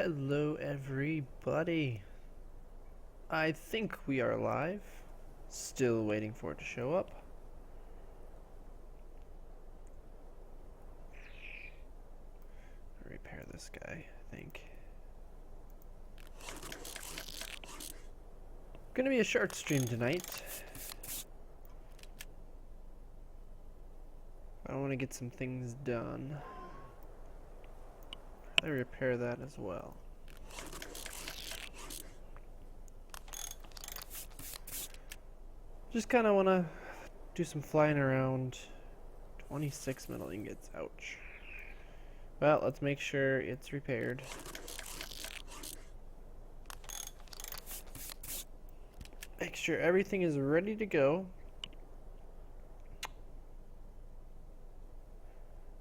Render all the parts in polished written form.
Hello everybody. I think we are live. Still waiting for it to show up. Repair this guy, I think. Gonna be a short stream tonight. I want to get some things done. I repair that as well. Just kind of want to do some flying around. 26 metal ingots, ouch. Well, let's make sure it's repaired. Make sure everything is ready to go.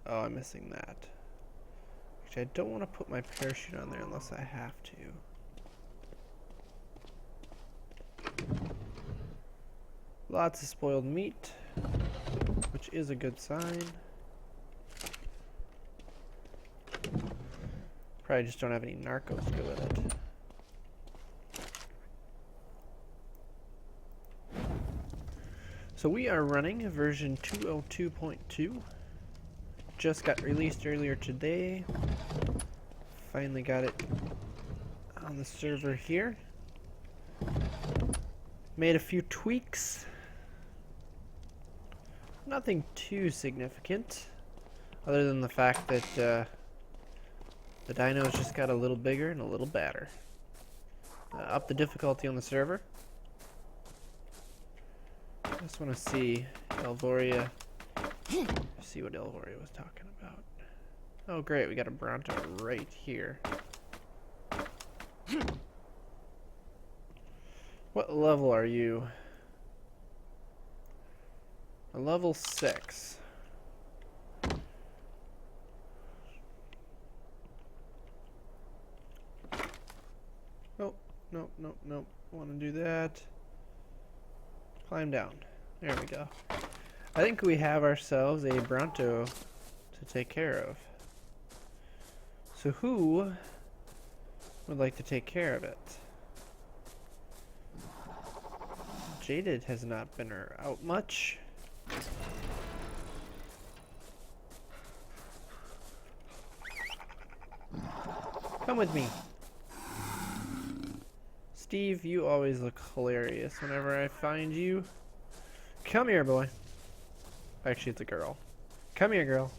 Oh, I'm missing that. Actually, I don't want to put my parachute on there unless I have to. Lots of spoiled meat, which is a good sign. Probably just don't have any narcos to go with it. So we are running version 202.2. Just got released earlier today. Finally got it on the server here. Made a few tweaks. Nothing too significant, other than the fact that the dinos just got a little bigger and a little badder. Up the difficulty on the server. Just want to see Elvoria. See what Elvoria was talking about. Oh great, we got a Bronto right here. What level are you? A level 6. Oh, no, no, no. Want to do that. Climb down. There we go. I think we have ourselves a Bronto to take care of. So who would like to take care of it? Jaded has not been out much. Come with me. Steve, you always look hilarious whenever I find you. Come here, boy. Actually, it's a girl. Come here, girl.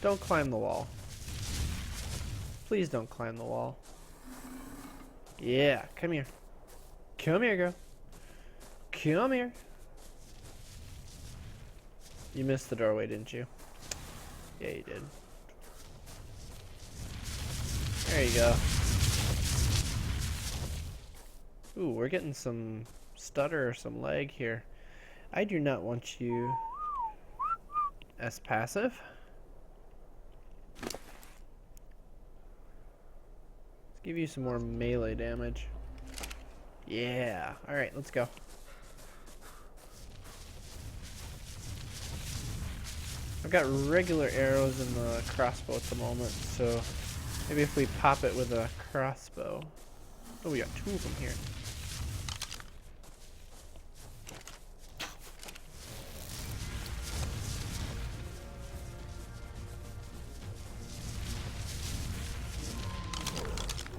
Don't climb the wall. Please don't climb the wall. Yeah, come here. Come here, girl. Come here. You missed the doorway, didn't you? Yeah, you did. There you go. Ooh, we're getting some stutter or some lag here. I do not want you as passive. Let's give you some more melee damage. Yeah. Alright, let's go. I've got regular arrows in the crossbow at the moment, so maybe if we pop it with a crossbow. Oh, we got 2 of them here.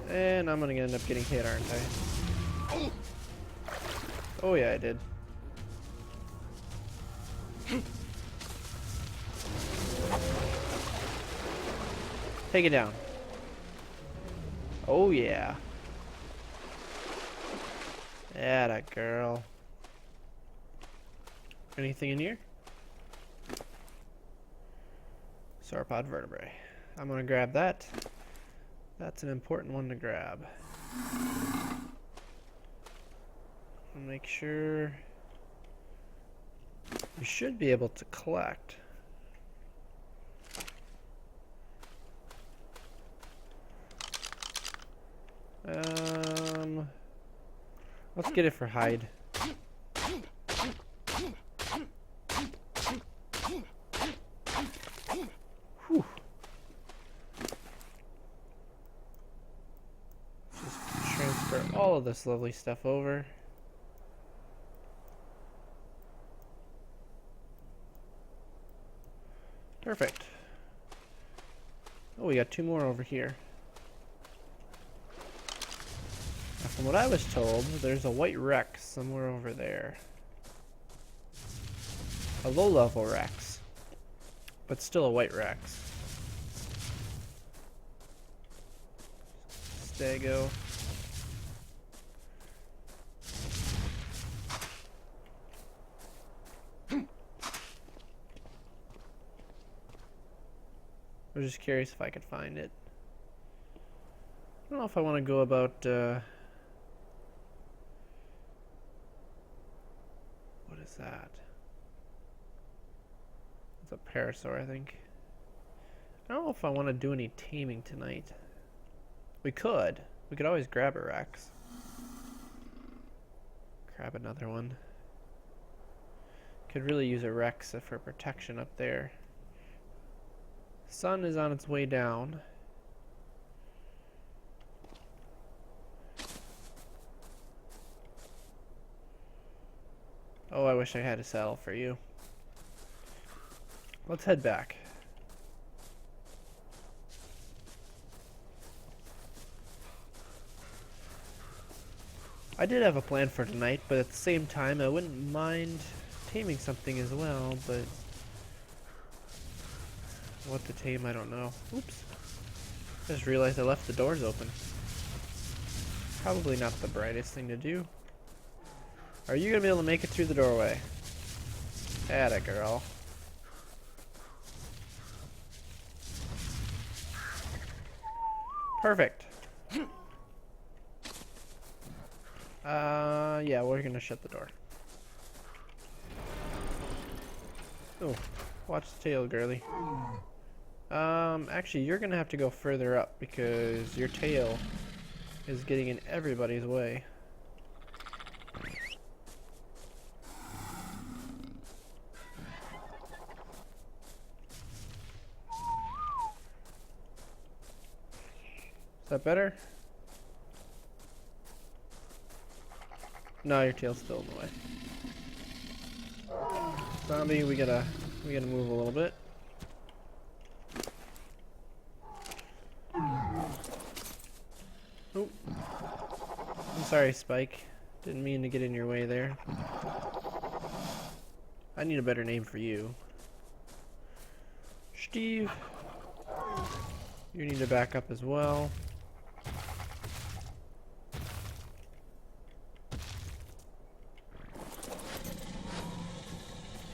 And I'm gonna end up getting hit, aren't I? Oh yeah, I did. Take it down. Oh yeah. Yeah, that girl. Anything in here? Sauropod vertebrae. I'm gonna grab that. That's an important one to grab. I'll make sure we should be able to collect. Let's get it for hide. Whew. all of this lovely stuff over. Perfect. Oh, we got 2 more over here. Now, from what I was told, there's a white Rex somewhere over there. A low-level Rex, but still a white Rex. Stego. I was just curious if I could find it. I don't know if I want to go about, what is that? It's a parasaur, I think. I don't know if I want to do any taming tonight. We could. We could always grab a Rex. Grab another one. Could really use a Rex for protection up there. Sun is on its way down. Oh, I wish I had a saddle for you. Let's head back. I did have a plan for tonight, but at the same time, I wouldn't mind taming something as well, but what to tame, I don't know. Oops. I just realized I left the doors open. Probably not the brightest thing to do. Are you gonna be able to make it through the doorway? Atta girl. Perfect. Yeah, we're gonna shut the door. Oh, watch the tail, girly. Actually, you're gonna have to go further up because your tail is getting in everybody's way. Is that better? No, your tail's still in the way. Zombie, we gotta move a little bit. Oh. I'm sorry, Spike. Didn't mean to get in your way there. I need a better name for you. Steve. You need to back up as well.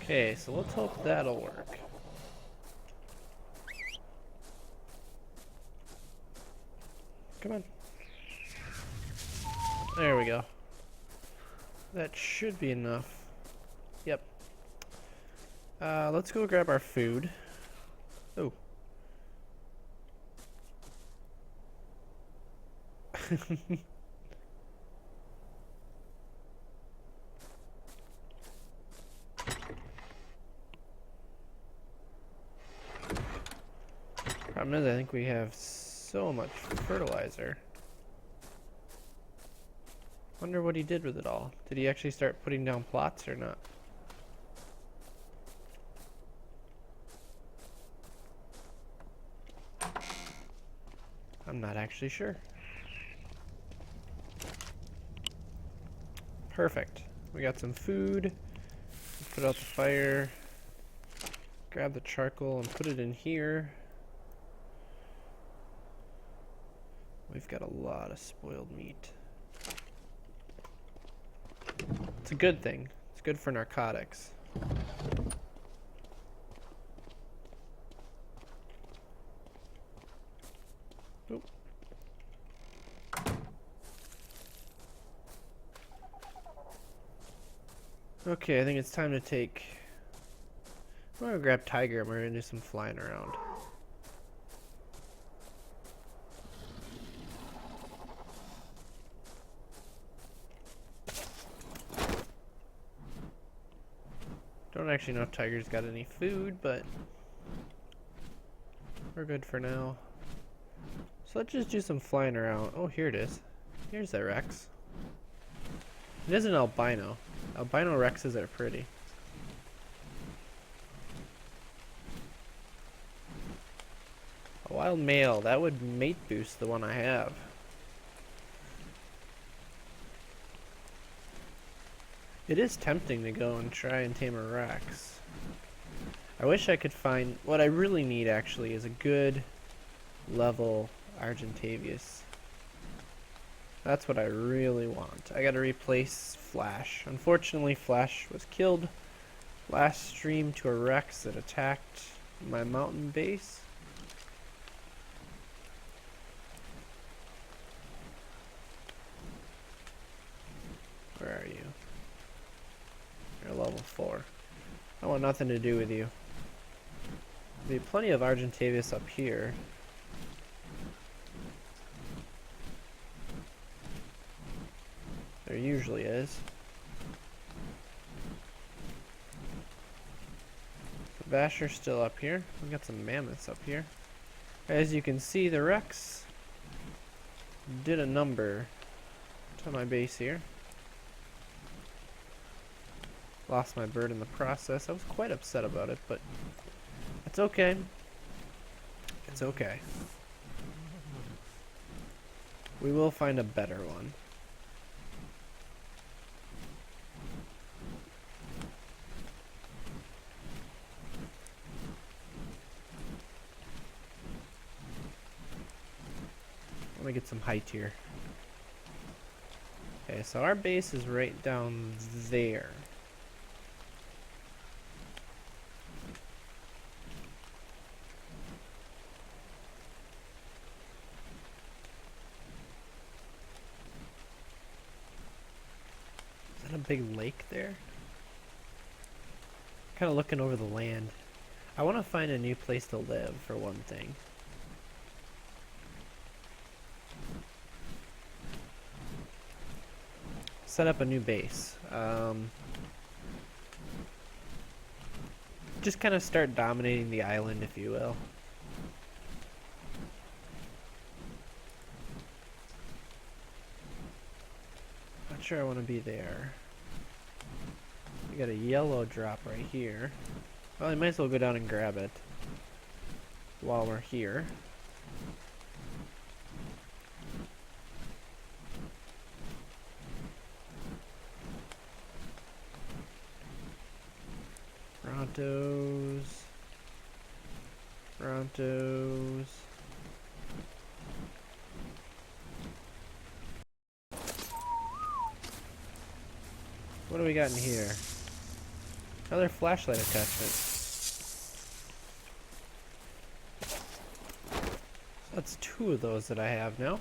Okay, so let's hope that'll work. Come on. There we go. That should be enough. Yep. Let's go grab our food. Oh. Problem is, I think we have so much fertilizer. Wonder what he did with it all. Did he actually start putting down plots or not? I'm not actually sure. Perfect. We got some food. Put out the fire. Grab the charcoal and put it in here. We've got a lot of spoiled meat. It's a good thing. It's good for narcotics. Oop. Okay, I think it's time to take... I'm gonna grab Tiger and we're gonna do some flying around. Don't actually know if Tiger's got any food, but we're good for now. So let's just do some flying around. Oh, here it is. Here's the Rex. It is an albino. Albino Rexes are pretty. A wild male, that would mate boost the one I have. It is tempting to go and try and tame a Rex. I wish I could find... What I really need, actually, is a good level Argentavius. That's what I really want. I gotta replace Flash. Unfortunately, Flash was killed last stream to a Rex that attacked my mountain base. Where are you? You're level 4. I want nothing to do with you. There'll be plenty of Argentavius up here. There usually is. The Basher's still up here. We've got some mammoths up here. As you can see, the Rex did a number to my base here. Lost my bird in the process. I was quite upset about it, but it's okay. It's okay. We will find a better one. Let me get some height here. Okay, so our base is right down there. Is that a big lake there? Kind of looking over the land. I want to find a new place to live, for one thing. Set up a new base. Just kind of start dominating the island, if you will. Not sure I want to be there. We got a yellow drop right here. Well, I might as well go down and grab it while we're here. Brontos. Brontos. What do we got in here? Another flashlight attachment. So that's 2 of those that I have now.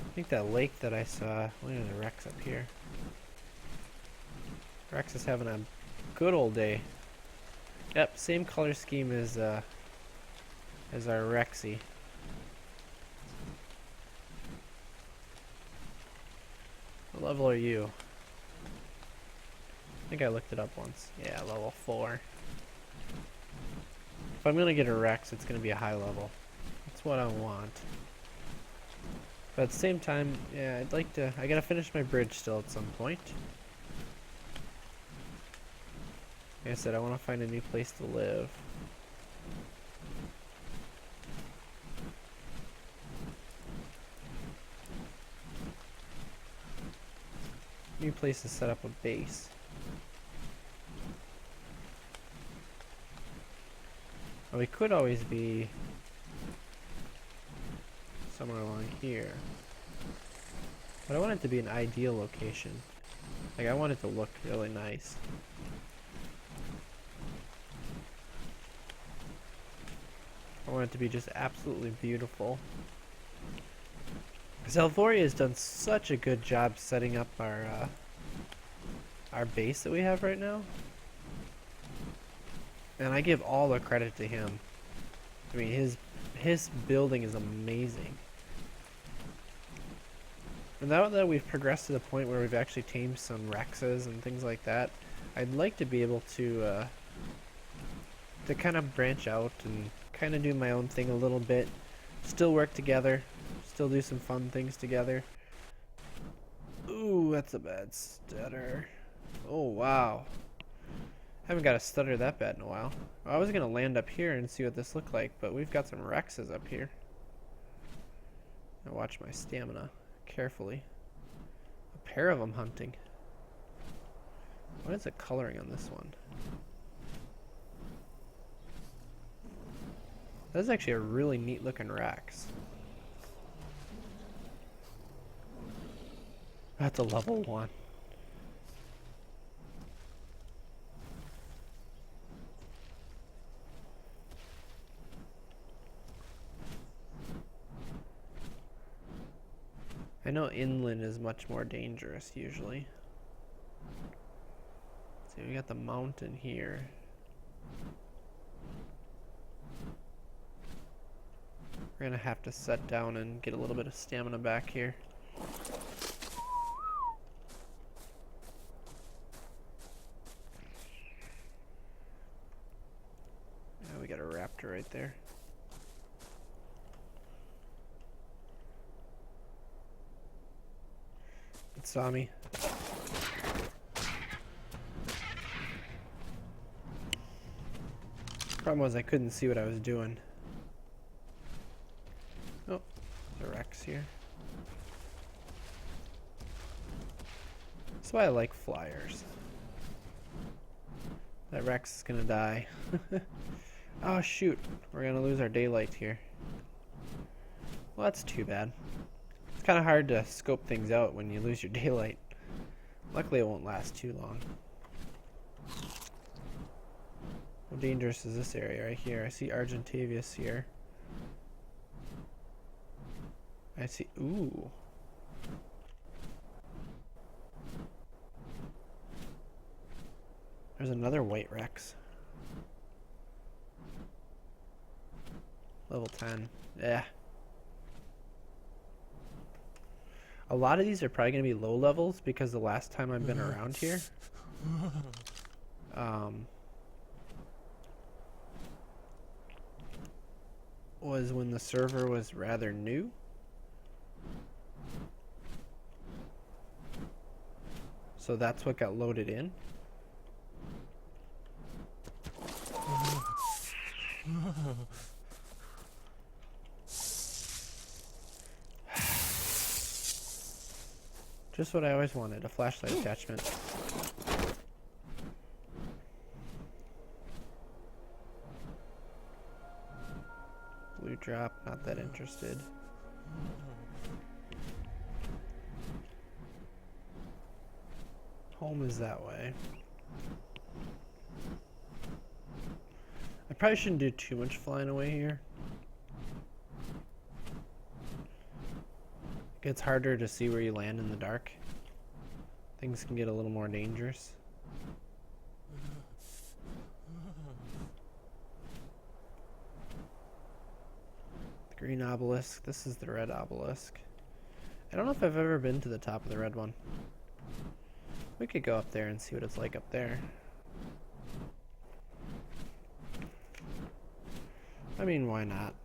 I think that lake that I saw, look at the Rex up here. Rex is having a good old day. Yep, same color scheme as our Rexy. What level are you? I think I looked it up once. Yeah, level 4. If I'm gonna get a Rex, it's gonna be a high level. That's what I want. But at the same time, yeah, I'd like to... I gotta finish my bridge still at some point. Like I said, I want to find a new place to live. New place to set up a base. Well, we could always be somewhere along here. But I want it to be an ideal location. Like, I want it to look really nice. I want it to be just absolutely beautiful. Zelvoria has done such a good job setting up our base that we have right now. And I give all the credit to him. I mean, his building is amazing. And now that we've progressed to the point where we've actually tamed some Rexes and things like that, I'd like to be able to kind of branch out and kind of do my own thing a little bit. Still work together. Still do some fun things together. Ooh, that's a bad stutter. Oh, wow. Haven't got a stutter that bad in a while. I was going to land up here and see what this looked like, but we've got some Rexes up here. Now watch my stamina carefully. A pair of them hunting. What is the coloring on this one? That's actually a really neat looking Rex. That's a level 1. I know inland is much more dangerous usually. See, we got the mountain here. We're gonna have to set down and get a little bit of stamina back here. Yeah, we got a raptor right there. It saw me. Problem was I couldn't see what I was doing. Oh, there's a Rex here. That's why I like flyers. That Rex is gonna die. Oh shoot, we're gonna lose our daylight here. Well, that's too bad. It's kind of hard to scope things out when you lose your daylight. Luckily it won't last too long. How dangerous is this area right here? I see Argentavius here. I see, ooh. There's another white Rex. Level 10. Yeah. A lot of these are probably going to be low levels because the last time I've been around here, was when the server was rather new. So that's what got loaded in. Just what I always wanted, a flashlight attachment. Blue drop, not that interested. Home is that way. I probably shouldn't do too much flying away here. It gets harder to see where you land in the dark. Things can get a little more dangerous. The green obelisk. This is the red obelisk. I don't know if I've ever been to the top of the red one. We could go up there and see what it's like up there. I mean, why not?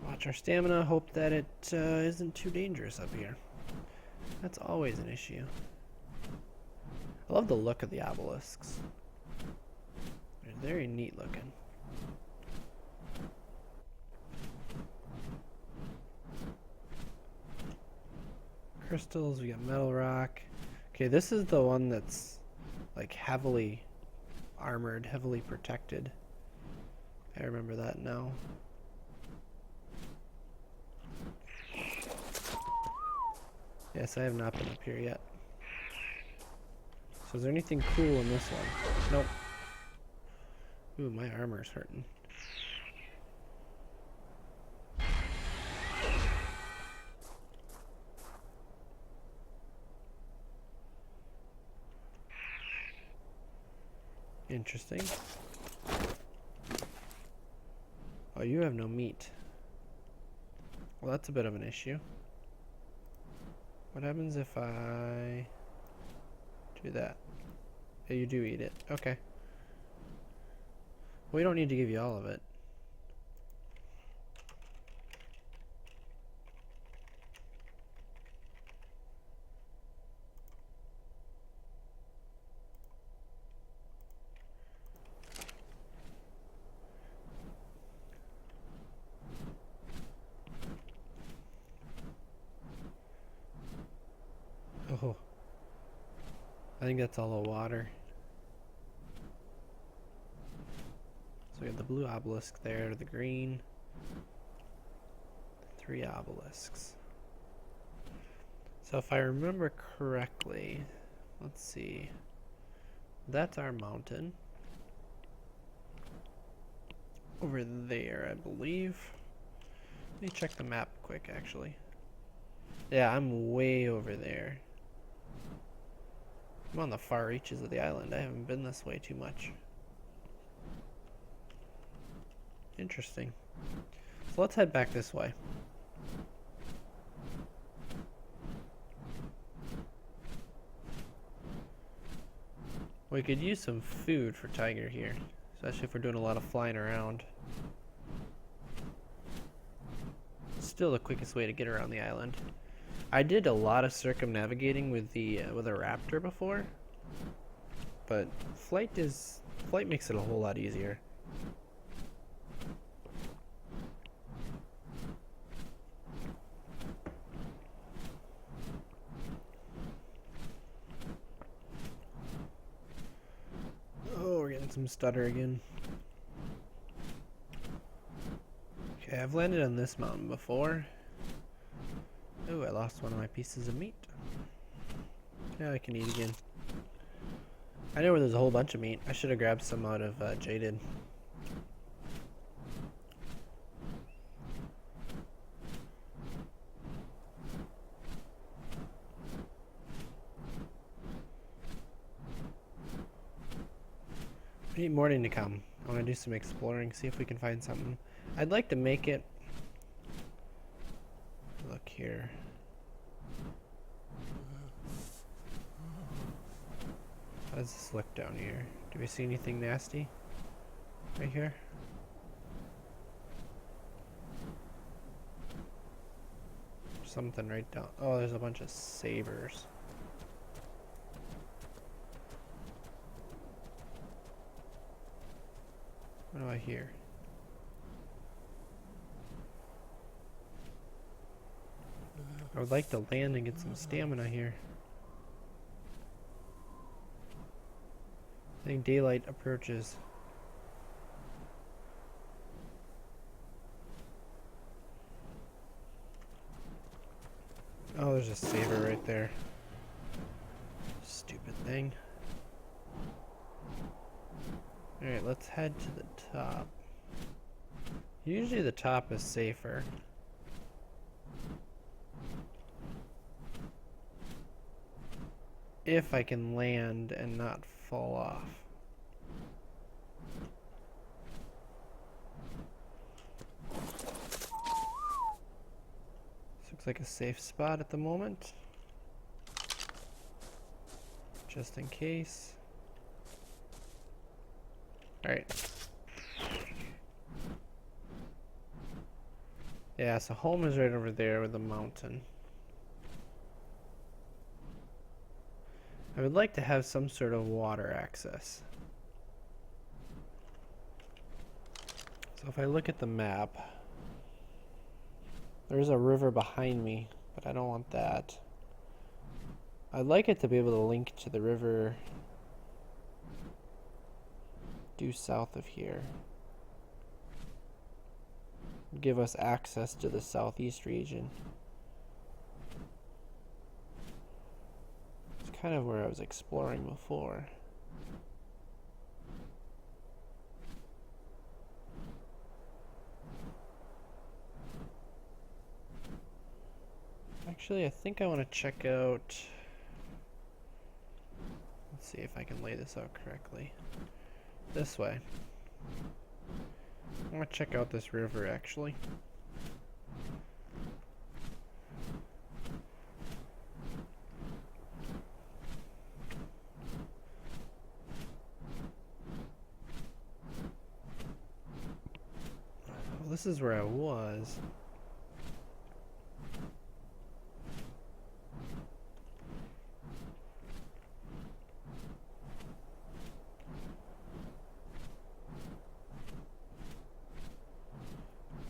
Watch our stamina, hope that it isn't too dangerous up here. That's always an issue. I love the look of the obelisks. They're very neat looking. Crystals, we got metal rock. Okay, this is the one that's like heavily armored, heavily protected. I remember that now. Yes, I have not been up here yet. So is there anything cool in this one? Nope. Ooh, my armor's hurting. Interesting. Oh, you have no meat. Well, that's a bit of an issue. What happens if I do that? Yeah, you do eat it. Okay. We don't need to give you all of it. Oh, I think that's all the water. So we have the blue obelisk there, the green. 3 obelisks. So if I remember correctly, let's see. That's our mountain. Over there, I believe. Let me check the map quick, actually. Yeah, I'm way over there. I'm on the far reaches of the island. I haven't been this way too much. Interesting. So let's head back this way. We could use some food for Tiger here, especially if we're doing a lot of flying around. Still the quickest way to get around the island. I did a lot of circumnavigating with a raptor before, but flight makes it a whole lot easier. Oh, we're getting some stutter again. Okay, I've landed on this mountain before. Oh, I lost one of my pieces of meat. Yeah, I can eat again. I know where there's a whole bunch of meat. I should have grabbed some out of Jaded. We need morning to come. I want to do some exploring, see if we can find something. I'd like to make it... Look here. How does this look down here? Do we see anything nasty? Right here? Something right down... Oh, there's a bunch of sabers. What do I hear? I would like to land and get some stamina here. I think daylight approaches. Oh, there's a saber right there. Stupid thing. Alright, let's head to the top. Usually the top is safer. If I can land and not fall off. This looks like a safe spot at the moment. Just in case. Alright. Yeah, so home is right over there with the mountain. I would like to have some sort of water access. So if I look at the map, there's a river behind me, but I don't want that. I'd like it to be able to link to the river due south of here. Give us access to the southeast region. It's kind of where I was exploring before. Actually, I think I want to check out... Let's see if I can lay this out correctly. This way. I want to check out this river, actually. this is where I was.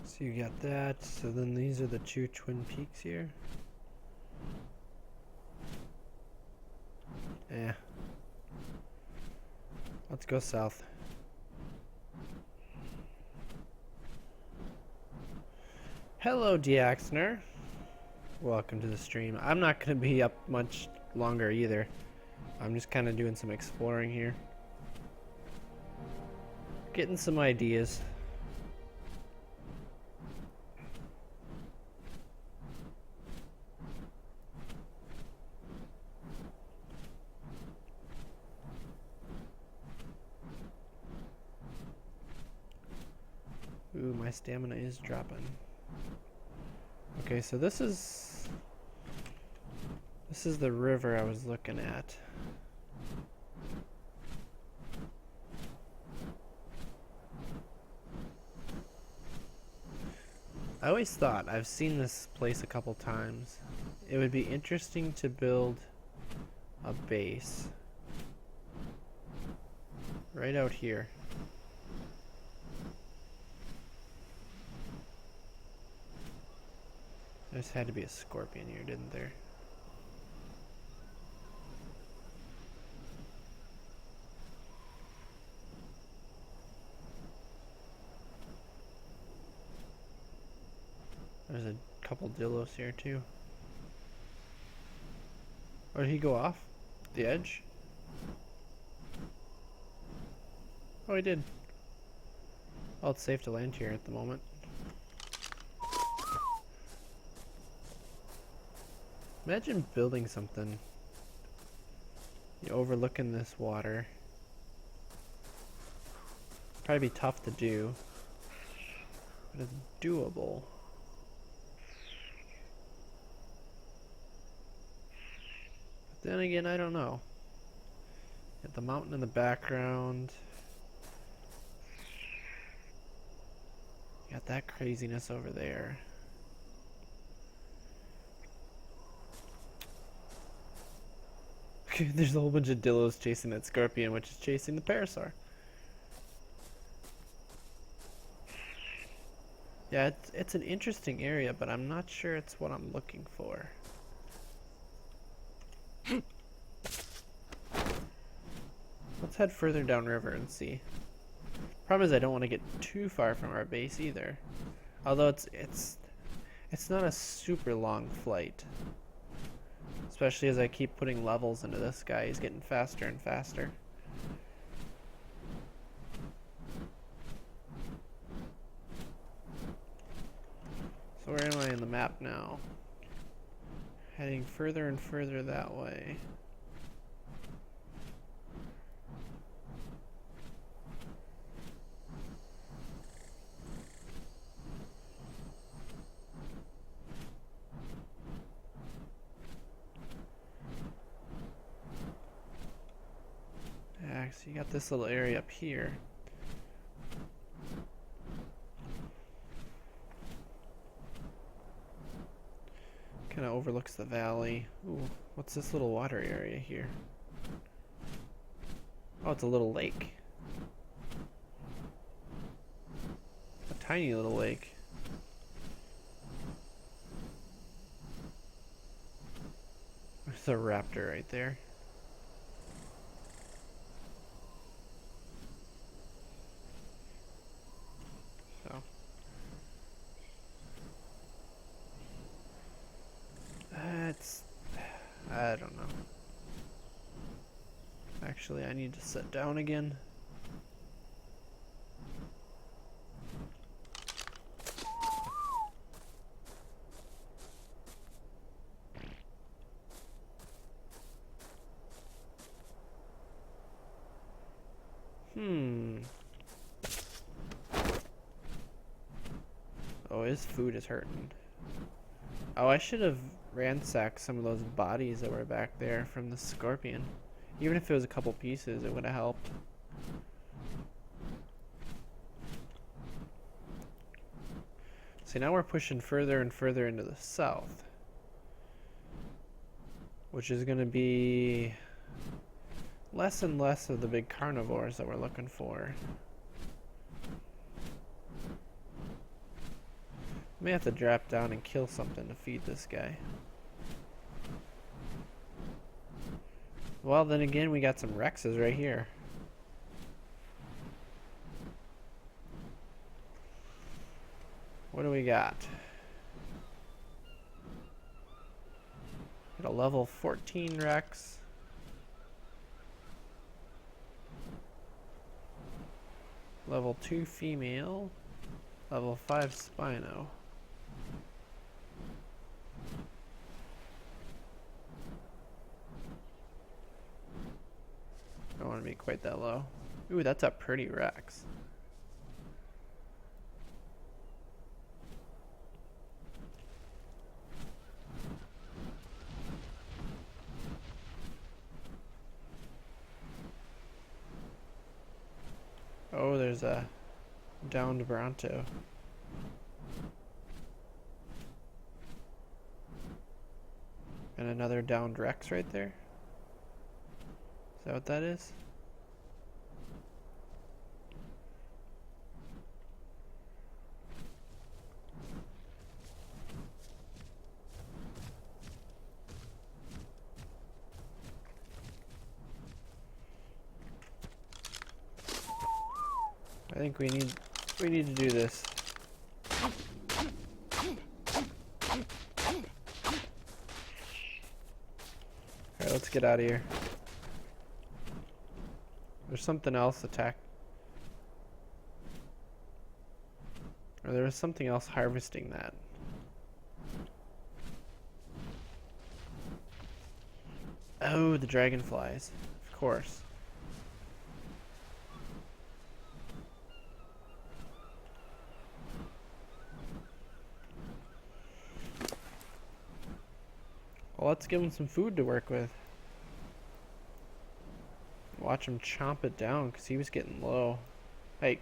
So you got that. So then these are the two Twin Peaks here. Yeah. Let's go south. Hello, Diaxner. Welcome to the stream. I'm not going to be up much longer either. I'm just kind of doing some exploring here. Getting some ideas. Ooh, my stamina is dropping. Okay, so this is the river I was looking at. I always thought, I've seen this place a couple times, it would be interesting to build a base right out here. There just had to be a scorpion here, didn't there? There's a couple dillos here too. Or did he go off the edge? Oh, he did. Oh, it's safe to land here at the moment. Imagine building something. You overlooking this water. Probably be tough to do, but it's doable. But then again, I don't know. Got the mountain in the background. Got that craziness over there. There's a whole bunch of dillos chasing that scorpion, which is chasing the parasaur. Yeah, it's an interesting area, but I'm not sure it's what I'm looking for. Let's head further downriver and see. Problem is, I don't want to get too far from our base either. Although it's not a super long flight. Especially as I keep putting levels into this guy, he's getting faster and faster. So where am I in the map now? Heading further and further that way. Yeah, so you got this little area up here. Kind of overlooks the valley. Ooh, what's this little water area here? Oh, it's a little lake. A tiny little lake. There's a raptor right there. So. I don't know. Actually, I need to sit down again. Oh, his food is hurting. Oh, I should have ransacked some of those bodies that were back there from the scorpion. Even if it was a couple pieces, it would have helped. See, now we're pushing further and further into the south, which is going to be less and less of the big carnivores that we're looking for. May have to drop down and kill something to feed this guy. Well, then again, we got some Rexes right here. What do we got? Got a level 14 Rex. Level 2 female. Level 5 Spino. Don't want to be quite that low. Ooh, that's a pretty Rex. Oh, there's a downed Bronto. And another downed Rex right there. Is that what that is? I think we need to do this. Alright, let's get out of here. There's something else attack. Or there was something else harvesting that. Oh, the dragonflies. Of course. Well, let's give him some food to work with. Watch him chomp it down because he was getting low. Hey.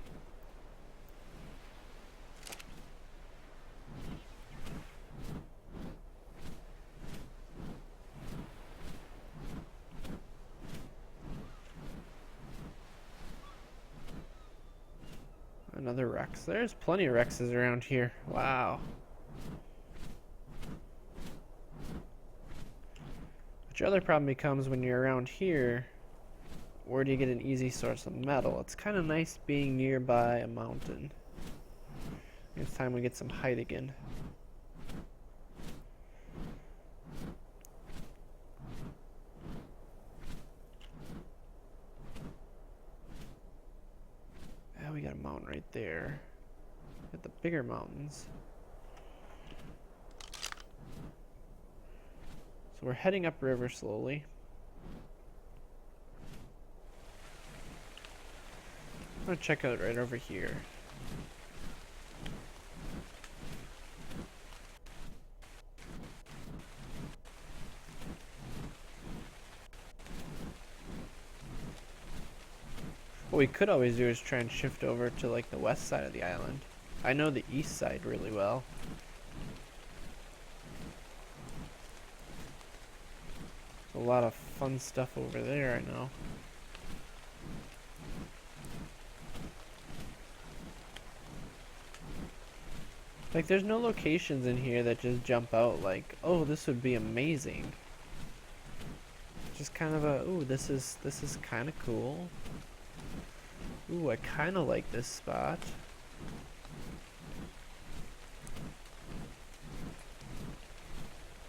Another Rex. There's plenty of Rexes around here. Wow. But your other problem becomes when you're around here, where do you get an easy source of metal? It's kind of nice being nearby a mountain. It's time we get some height again. Yeah, we got a mountain right there. Got the bigger mountains. So we're heading upriver slowly. I'm gonna check out right over here. What we could always do is try and shift over to like the west side of the island. I know the east side really well. There's a lot of fun stuff over there, I know. Like, there's no locations in here that just jump out like, oh, this would be amazing. Just kind of a, ooh, this is kind of cool. Ooh, I kind of like this spot.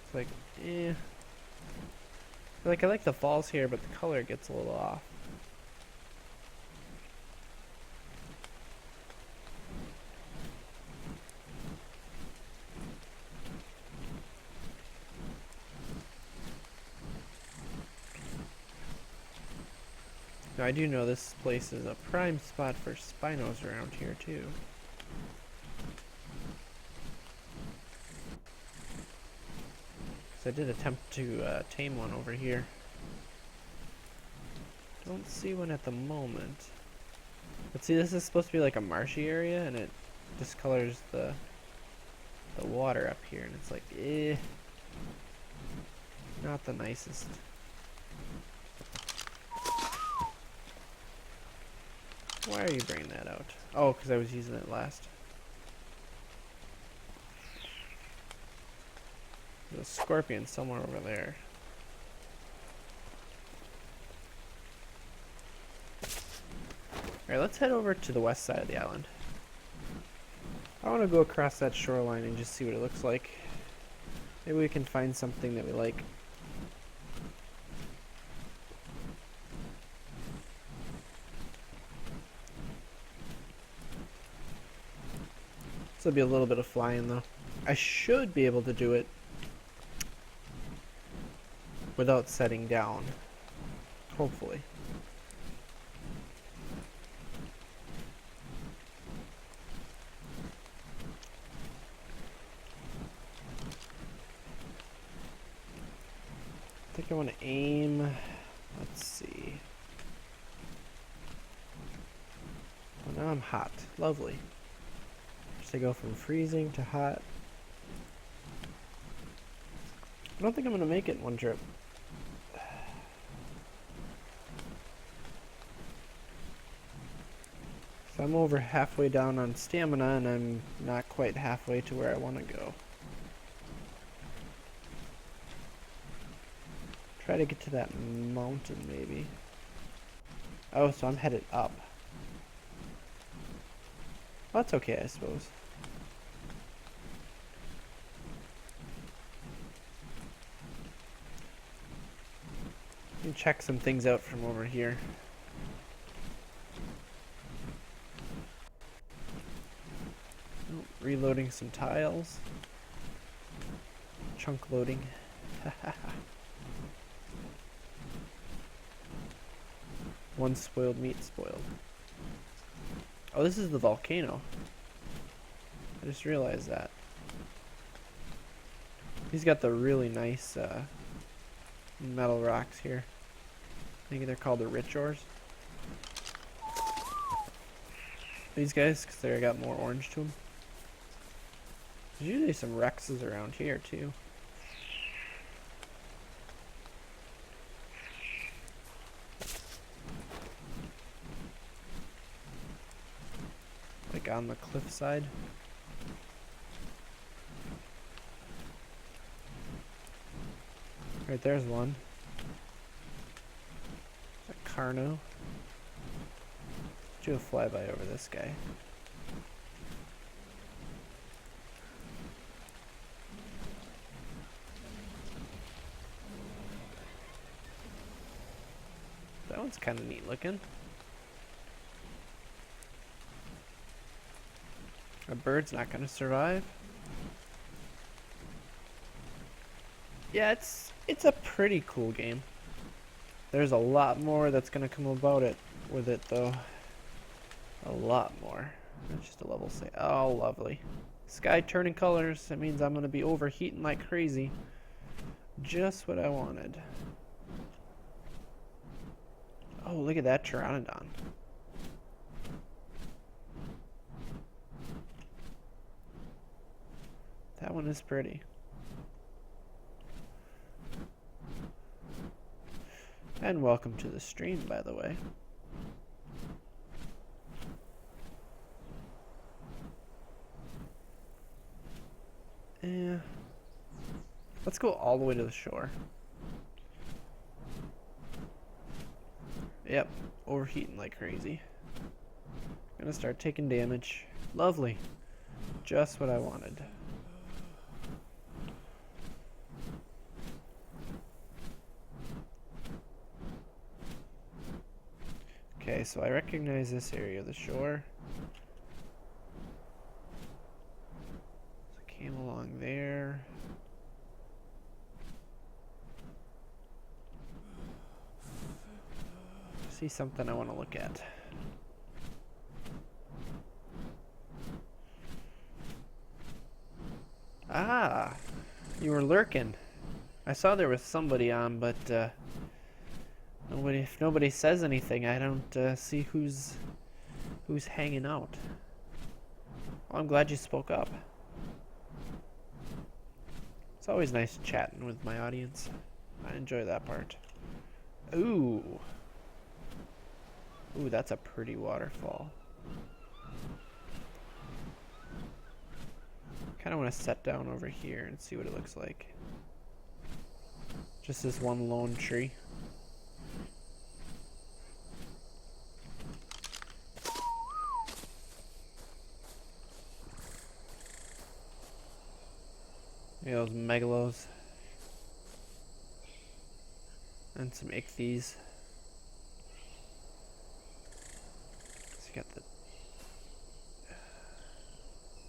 It's like, eh. Like, I like the falls here, but the color gets a little off. Now, I do know this place is a prime spot for Spinos around here, too. So I did attempt to tame one over here. Don't see one at the moment. But see, this is supposed to be like a marshy area, and it discolors the the water up here, and it's like, not the nicest. Why are you bringing that out? Oh, because I was using it last. There's a scorpion somewhere over there. Alright, let's head over to the west side of the island. I want to go across that shoreline and just see what it looks like. Maybe we can find something that we like. This will be a little bit of flying though. I should be able to do it without setting down. Hopefully. I think I want to aim. Let's see. Well, now I'm hot. Lovely. Just to go from freezing to hot. I don't think I'm going to make it in one trip. So I'm over halfway down on stamina and I'm not quite halfway to where I want to go. Try to get to that mountain maybe. Oh, so I'm headed up. Well, that's okay, I suppose. Let me check some things out from over here. Oh, reloading some tiles. Chunk loading. One spoiled meat spoiled. Oh, this is the volcano. I just realized that. He's got the really nice metal rocks here. I think they're called the rich ores. These guys, because they got more orange to them. There's usually some Rexes around here too. Like on the cliffside. Right there's one. A Carno. Do a flyby over this guy. That one's kind of neat looking. A bird's not going to survive. Yeah, it's a pretty cool game. There's a lot more that's going to come about it with it though. A lot more. That's just a level say. Oh, lovely. Sky turning colors. That means I'm going to be overheating like crazy. Just what I wanted. Oh, look at that Pteranodon. That one is pretty. And welcome to the stream, by the way. Yeah. Let's go all the way to the shore. Yep, overheating like crazy. Gonna start taking damage. Lovely. Just what I wanted. Okay, so I recognize this area of the shore. So I came along there. See something I want to look at. Ah, you were lurking. I saw there was somebody on, but if nobody says anything, I don't see who's hanging out. Well, I'm glad you spoke up. It's always nice chatting with my audience. I enjoy that part. Ooh. Ooh, that's a pretty waterfall. Kind of want to set down over here and see what it looks like. Just this one lone tree. Yeah, those megalos. And some ichthyes. So you got the...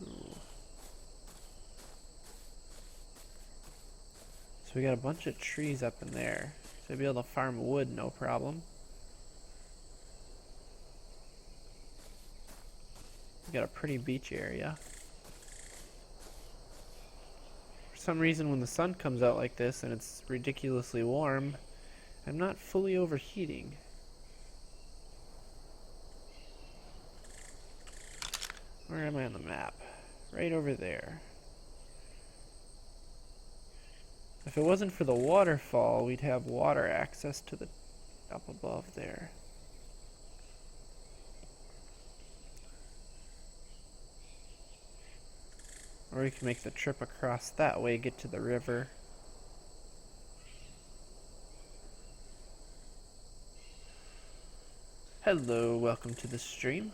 Ooh. So we got a bunch of trees up in there. So you'll be able to farm wood, no problem. We got a pretty beach area. For some reason when the sun comes out like this and it's ridiculously warm, I'm not fully overheating. Where am I on the map? Right over there. If it wasn't for the waterfall, we'd have water access to the up above there. Or we can make the trip across that way, get to the river. Hello, welcome to the stream.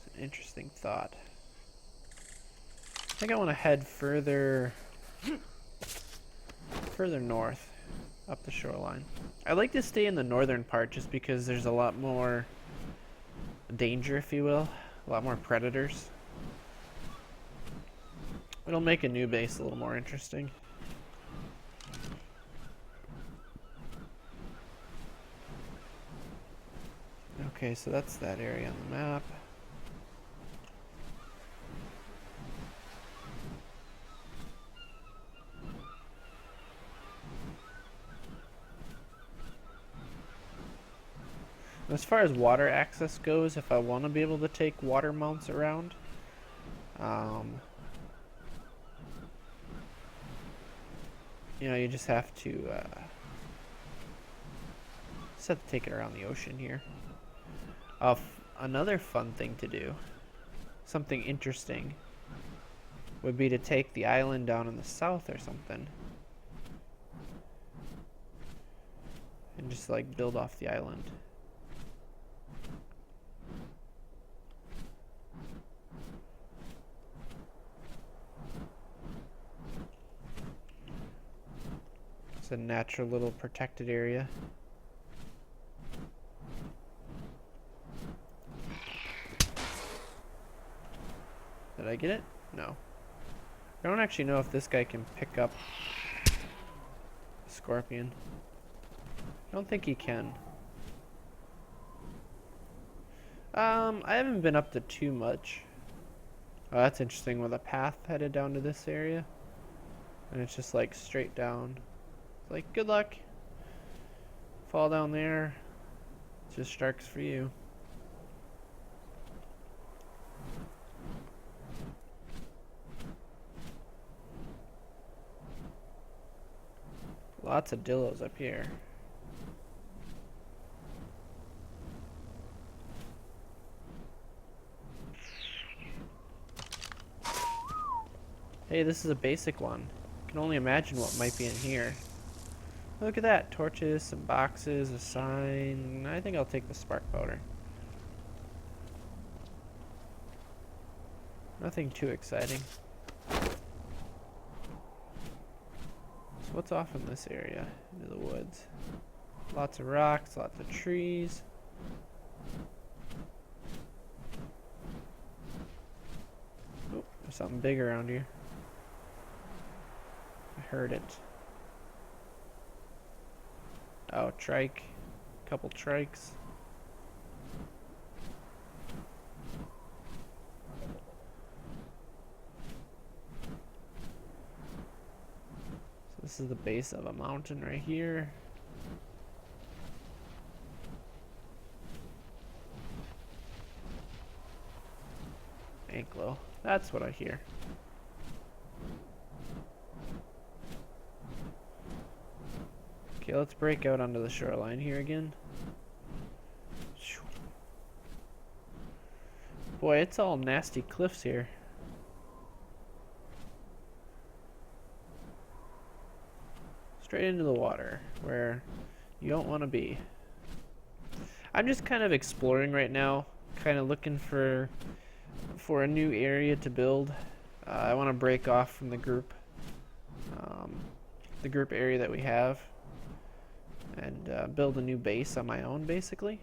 It's an interesting thought. I think I want to head further north, up the shoreline. I like to stay in the northern part just because there's a lot more danger, if you will. A lot more predators. It'll make a new base a little more interesting. Okay, so that's that area on the map. As far as water access goes, if I want to be able to take water mounts around, you know, you just have to take it around the ocean here. Another fun thing to do, something interesting, would be to take the island down in the south or something, and just like build off the island. It's a natural little protected area. Did I get it? No. I don't actually know if this guy can pick up a scorpion. I don't think he can. I haven't been up to too much. Oh, that's interesting, with a path headed down to this area. And it's just like straight down. It's like, good luck. Fall down there. It's just sharks for you. Lots of dillos up here. Hey, this is a basic one. I can only imagine what might be in here. Look at that. Torches, some boxes, a sign. I think I'll take the spark powder. Nothing too exciting. So what's off in this area? Into the woods. Lots of rocks, lots of trees. Oh, there's something big around here. I heard it. Oh, trike. Couple trikes. So this is the base of a mountain right here. Anklo. That's what I hear. Okay, let's break out onto the shoreline here again. Boy, it's all nasty cliffs here. Straight into the water, where you don't want to be. I'm just kind of exploring right now, kind of looking for a new area to build. I want to break off from the group area that we have, and build a new base on my own, basically.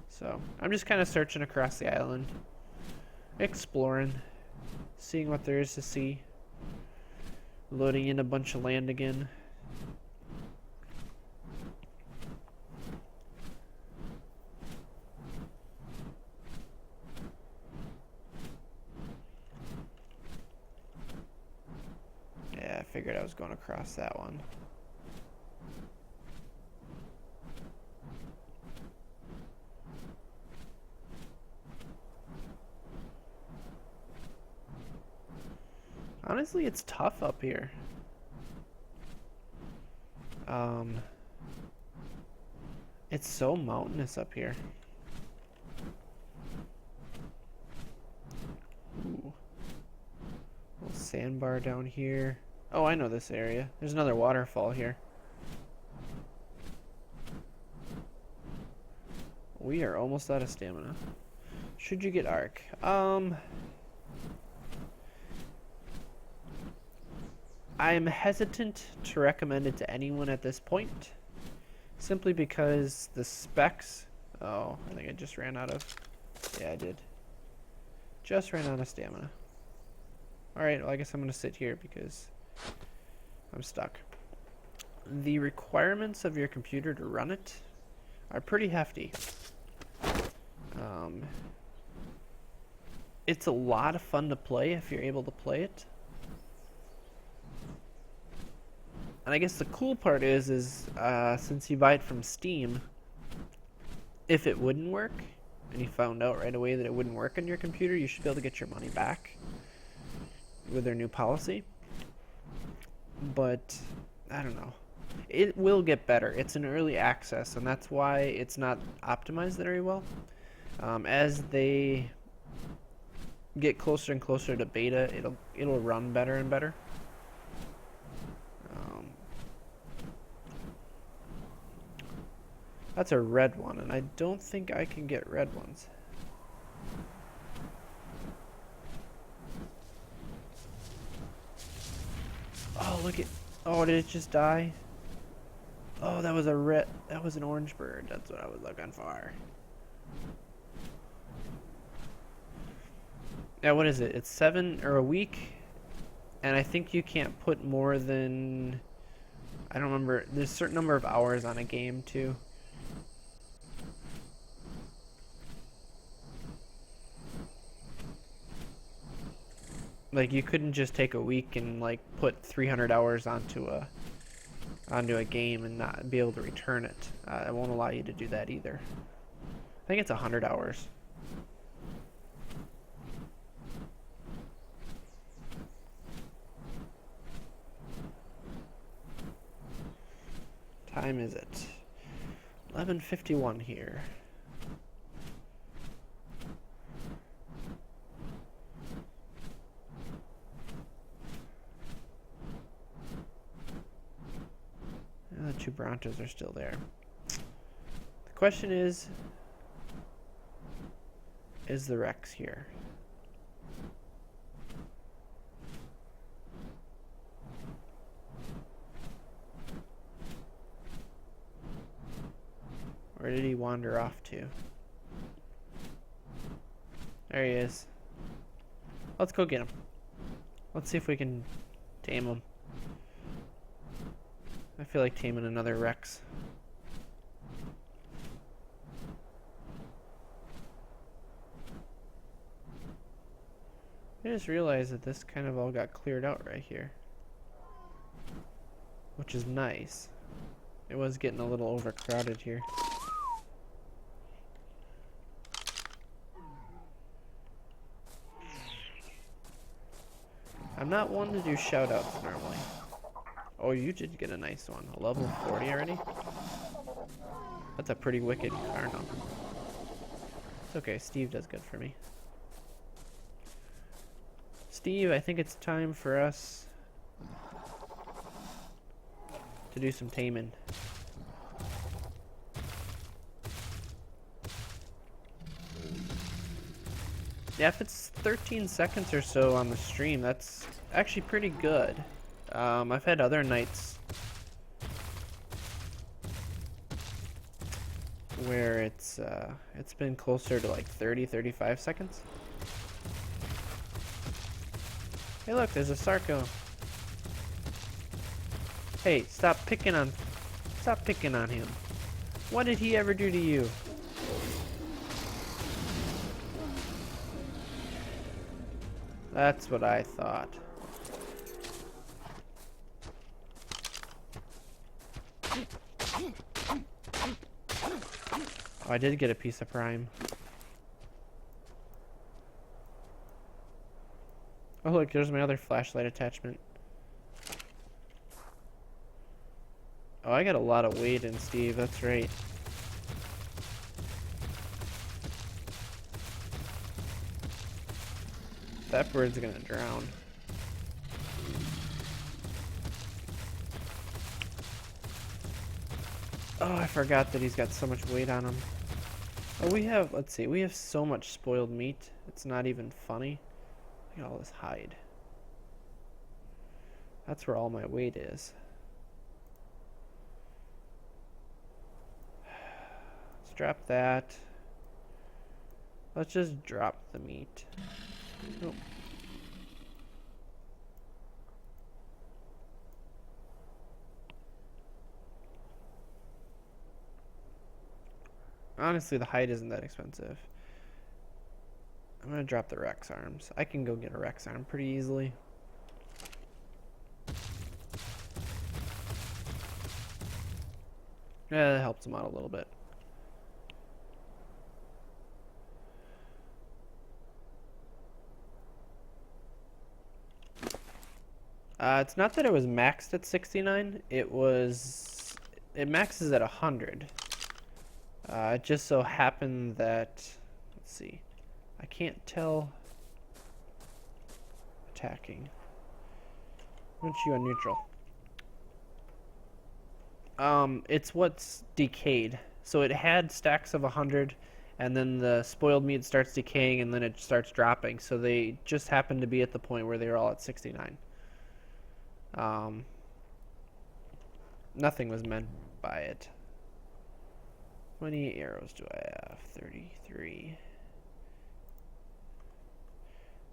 So I'm just kind of searching across the island, exploring, seeing what there is to see, loading in a bunch of land again. Yeah, I figured I was going across that one. Honestly, it's tough up here. It's so mountainous up here. Ooh. Little sandbar down here. Oh, I know this area. There's another waterfall here. We are almost out of stamina. Should you get ARK? I'm hesitant to recommend it to anyone at this point, simply because the specs... Oh, I think I just ran out of... Yeah, I did. Just ran out of stamina. Alright, well, I guess I'm going to sit here because I'm stuck. The requirements of your computer to run it are pretty hefty. It's a lot of fun to play if you're able to play it. And I guess the cool part is since you buy it from Steam, if it wouldn't work, and you found out right away that it wouldn't work on your computer, you should be able to get your money back with their new policy. But, I don't know. It will get better. It's an early access, and that's why it's not optimized very well. As they get closer and closer to beta, it'll run better and better. That's a red one, and I don't think I can get red ones. Oh, look at... Oh, did it just die? Oh, that was a red... That was an orange bird. That's what I was looking for. Yeah, what is it? It's 7 or a week, and I think you can't put more than... I don't remember. There's a certain number of hours on a game, too. Like, you couldn't just take a week and, like, put 300 hours onto a game and not be able to return it. It won't allow you to do that either. I think it's 100 hours. Time is it? 11:51 here. The two Brontos are still there. The question is the Rex here? Where did he wander off to? There he is. Let's go get him. Let's see if we can tame him. I feel like taming another Rex. I just realized that this kind of all got cleared out right here, which is nice. It was getting a little overcrowded here. I'm not one to do shoutouts normally. Oh, you did get a nice one. A level 40 already? That's a pretty wicked Carno. It's okay, Steve does good for me. Steve, I think it's time for us to do some taming. Yeah, if it's 13 seconds or so on the stream, that's actually pretty good. I've had other nights where it's been closer to like 30-35 seconds. Hey look, there's a Sarco. Hey, stop picking on him. What did he ever do to you? That's what I thought. Oh, I did get a piece of prime. Oh look, there's my other flashlight attachment. Oh, I got a lot of weight in Steve, that's right. That bird's gonna drown. Oh, I forgot that he's got so much weight on him. Oh, let's see, we have so much spoiled meat, it's not even funny. Look at all this hide. That's where all my weight is. Let's drop that. Let's just drop the meat. Nope. Honestly, the hide isn't that expensive. I'm gonna drop the Rex arms. I can go get a Rex arm pretty easily. Yeah, that helps them out a little bit. It's not that it was maxed at 69. It maxes at 100. It just so happened that, let's see, I can't tell. Attacking. Aren't you on neutral? It's what's decayed. So it had stacks of 100, and then the spoiled meat starts decaying, and then it starts dropping. So they just happened to be at the point where they were all at 69. Nothing was meant by it. How many arrows do I have? 33.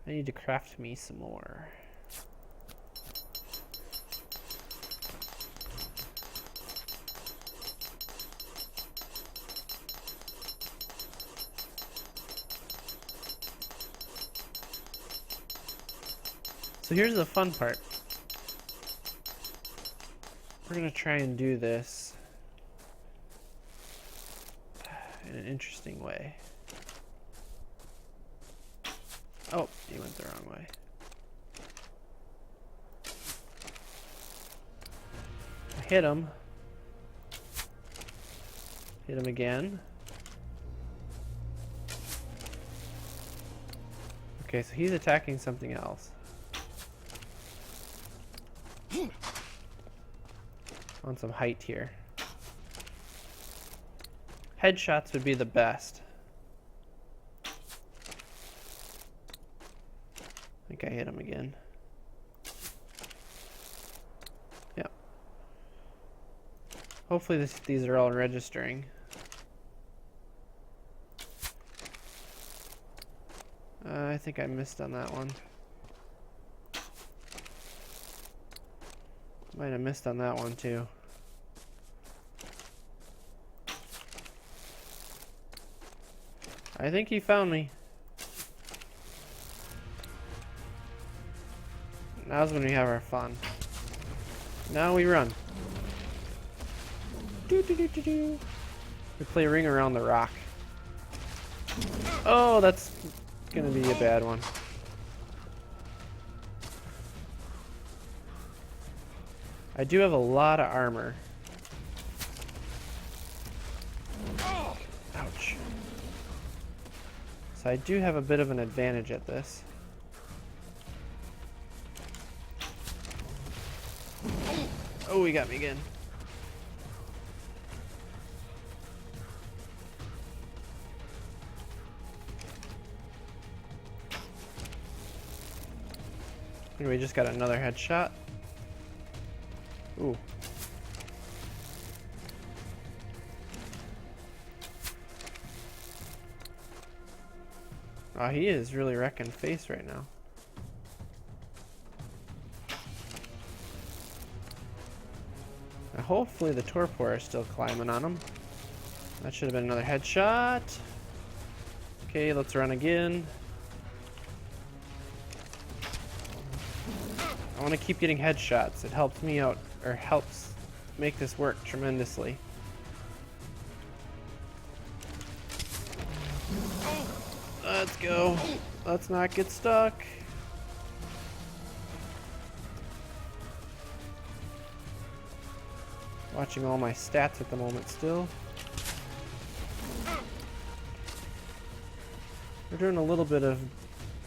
I need to craft me some more. So here's the fun part. We're gonna try and do this in an interesting way. Oh, he went the wrong way. I hit him. Hit him again. Okay, so he's attacking something else. On some height here. Headshots would be the best. I think I hit him again. Yep. Hopefully these are all registering. I think I missed on that one. Might have missed on that one too. I think he found me. Now's when we have our fun. Now we run. We play Ring Around the Rock. Oh, that's gonna be a bad one. I do have a lot of armor. Ouch. So I do have a bit of an advantage at this. Oh, he got me again. And we just got another headshot. Ooh. Oh, he is really wrecking face right now. Now hopefully the torpor is still climbing on him. That should have been another headshot. Okay, let's run again. I want to keep getting headshots. It helps me out, or helps make this work tremendously. Let's go. Let's not get stuck. Watching all my stats at the moment still. We're doing a little bit of...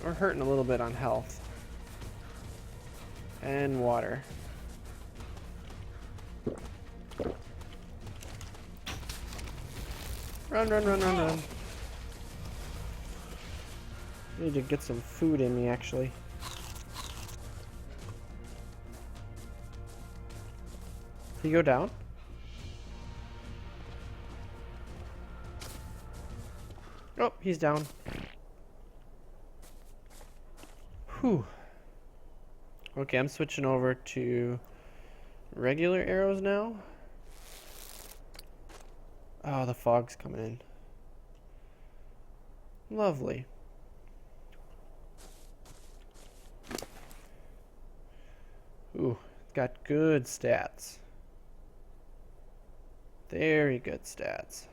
We're hurting a little bit on health. And water. Run, run, run, run, run. I need to get some food in me, actually. Did he go down? Oh, he's down. Whew. Okay, I'm switching over to regular arrows now. Oh, the fog's coming in. Lovely. Ooh, got good stats. Very good stats.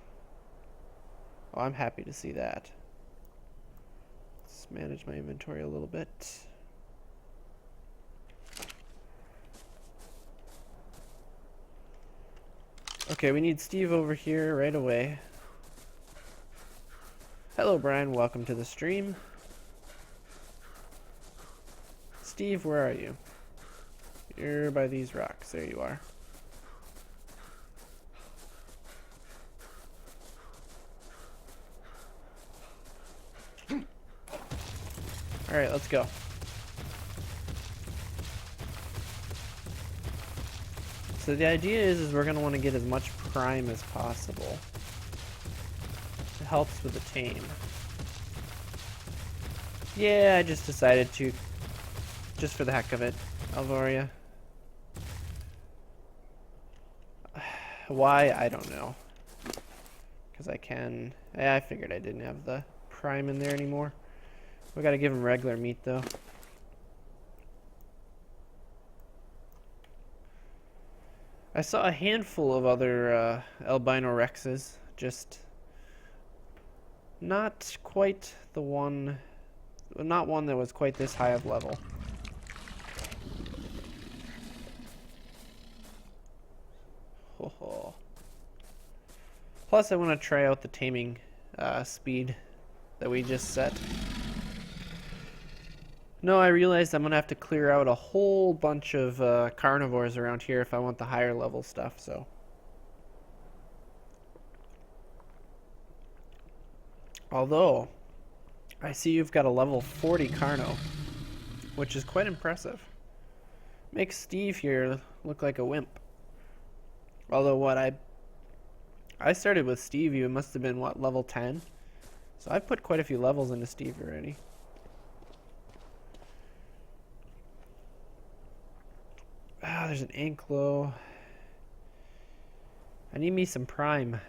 Oh, I'm happy to see that. Let's manage my inventory a little bit. Okay, we need Steve over here right away. Hello, Brian. Welcome to the stream. Steve, where are you? You're by these rocks. There you are. Alright, let's go. So the idea is we're going to want to get as much prime as possible. It helps with the tame. Yeah, I just decided to, just for the heck of it, Alvaria. Why? I don't know. Because I can... Yeah, I figured I didn't have the prime in there anymore. We gotta give him regular meat, though. I saw a handful of other albino rexes, just not quite the one, not one that was quite this high of level. Ho ho. Plus, I want to try out the taming speed that we just set. No, I realized I'm going to have to clear out a whole bunch of carnivores around here if I want the higher level stuff, so. Although, I see you've got a level 40 carno, which is quite impressive. Makes Steve here look like a wimp. Although what I started with Steve, you must have been, what, level 10? So I've put quite a few levels into Steve already. Ah, there's an anklo. I need me some prime.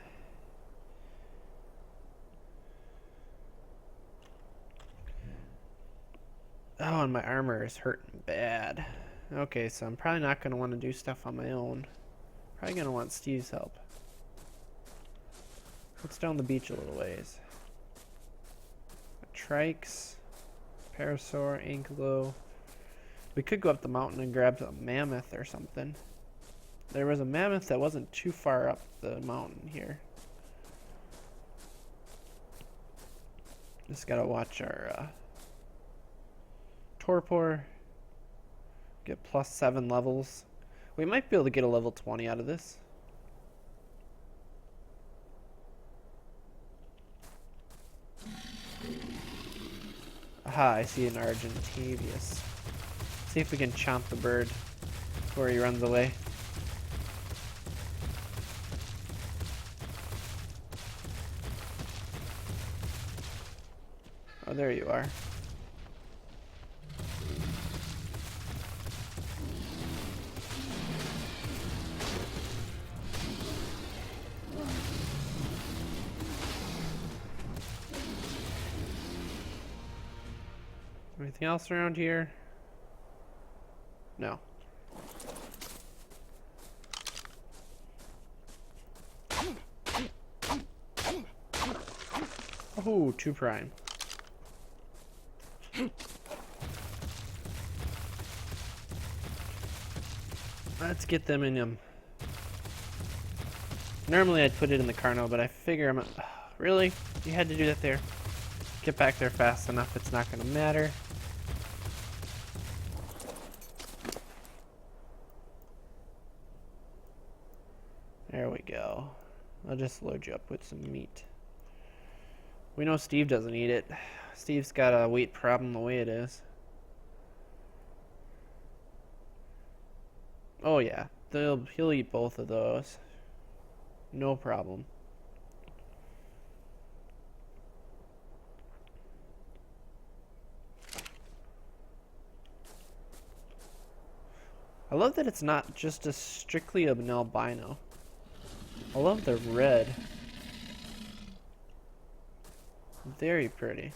Oh, and my armor is hurting bad. Okay, so I'm probably not going to want to do stuff on my own. Probably going to want Steve's help. Let's down the beach a little ways. Trikes, parasaur, anklo. We could go up the mountain and grab a mammoth or something. there was a mammoth that wasn't too far up the mountain here. Just gotta watch our torpor. Get +7 levels. We might be able to get a level 20 out of this. Aha, I see an Argentavius. See if we can chomp the bird before he runs away. Oh, there you are. Anything else around here? No. Oh, 2 prime. Let's get them in them. Normally I'd put it in the Carno, but I figure I'm... Really? You had to do that there? Get back there fast enough, it's not going to matter. There we go. I'll just load you up with some meat. We know Steve doesn't eat it. Steve's got a weight problem the way it is. Oh yeah, he'll eat both of those. No problem. I love that it's not just strictly an albino. I love the red. Very pretty.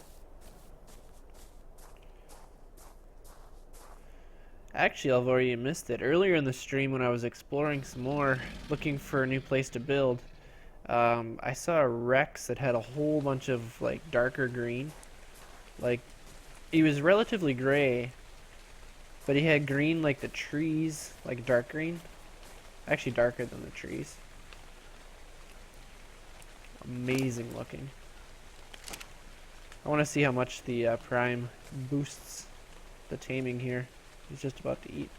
Actually, I've already missed it. Earlier in the stream when I was exploring some more, looking for a new place to build, I saw a Rex that had a whole bunch of like darker green. Like, he was relatively gray, but he had green like the trees, like dark green. Actually darker than the trees. Amazing looking. I want to see how much the prime boosts the taming here. He's just about to eat.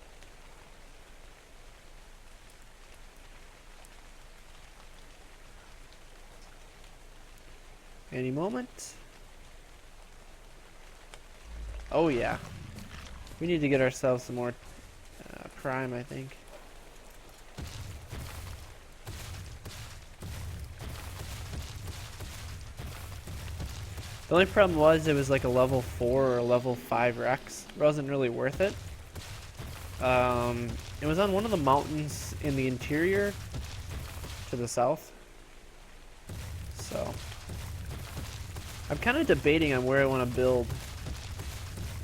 Any moment. Oh yeah. We need to get ourselves some more prime, I think. The only problem was it was like a level 4 or a level 5 Rex. It wasn't really worth it. It was on one of the mountains in the interior to the south. So I'm kind of debating on where I want to build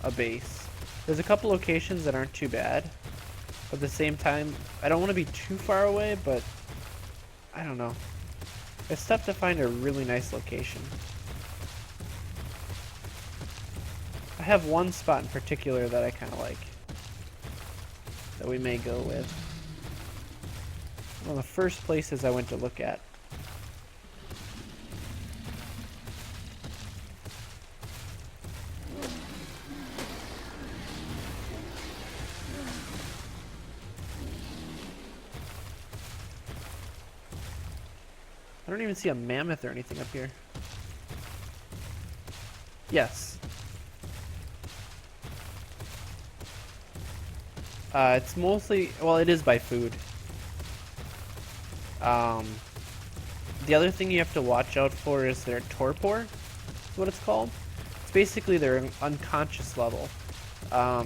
a base. There's a couple locations that aren't too bad. But at the same time, I don't want to be too far away, but I don't know. It's tough to find a really nice location. I have one spot in particular that I kind of like, that we may go with. One of the first places I went to look at. I don't even see a mammoth or anything up here. Yes. It's mostly, well, it is by food. The other thing you have to watch out for is their torpor, is what it's called. It's basically their unconscious level. I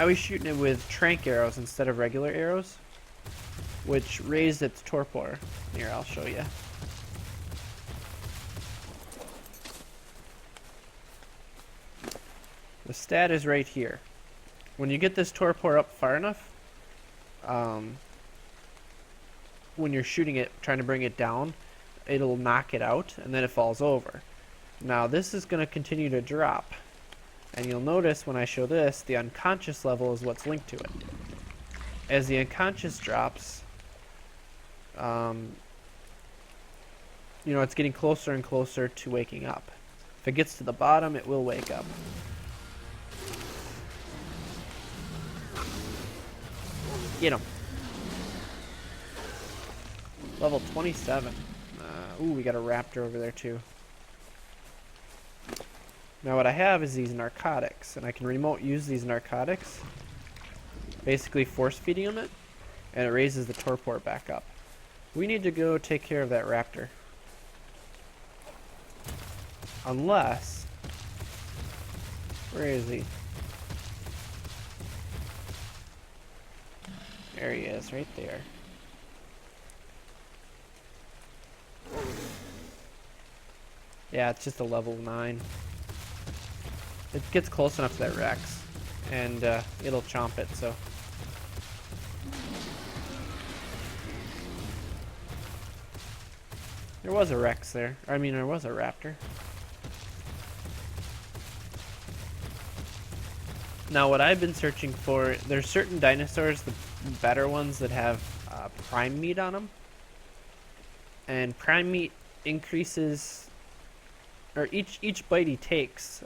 was shooting it with trank arrows instead of regular arrows, which raised its torpor. Here, I'll show you. The stat is right here. When you get this torpor up far enough, when you're shooting it, trying to bring it down, it'll knock it out, and then it falls over. Now this is going to continue to drop, and you'll notice when I show this, the unconscious level is what's linked to it. As the unconscious drops, you know, it's getting closer and closer to waking up. If it gets to the bottom, it will wake up. Get him. Level 27. Ooh, we got a raptor over there too. Now what I have is these narcotics, and I can remote use these narcotics, basically force feeding them it, and it raises the torpor back up. We need to go take care of that raptor. Unless... Where is he? There he is, right there. Yeah, it's just a level 9. It gets close enough to that Rex, and it'll chomp it, so... There was a Rex there. I mean, there was a raptor. Now, what I've been searching for, there's certain dinosaurs, the better ones, that have prime meat on them. And prime meat increases, or each bite he takes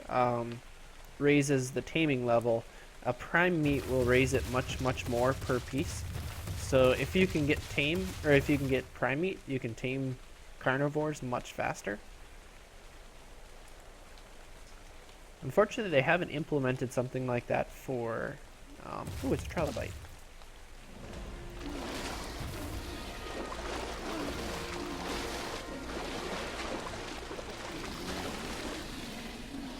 raises the taming level. A prime meat will raise it much more per piece. So if you can get tame, or if you can get prime meat, you can tame carnivores much faster. Unfortunately, they haven't implemented something like that for... oh, it's a trilobite.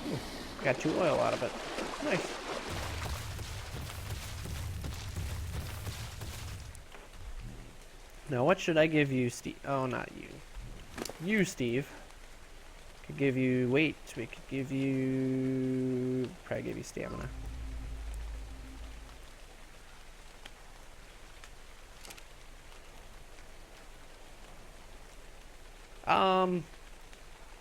Ooh, got 2 oil out of it. Nice. Now, what should I give you, Steve? Oh, not you. You, Steve. Could give you weight. We could give you... Probably give you stamina.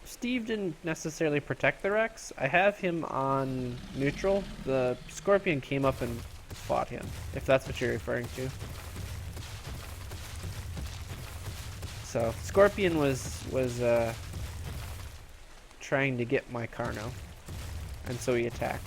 Steve didn't necessarily protect the Rex. I have him on neutral. The Scorpion came up and fought him, if that's what you're referring to. So, Scorpion was trying to get my Carno, and so he attacked.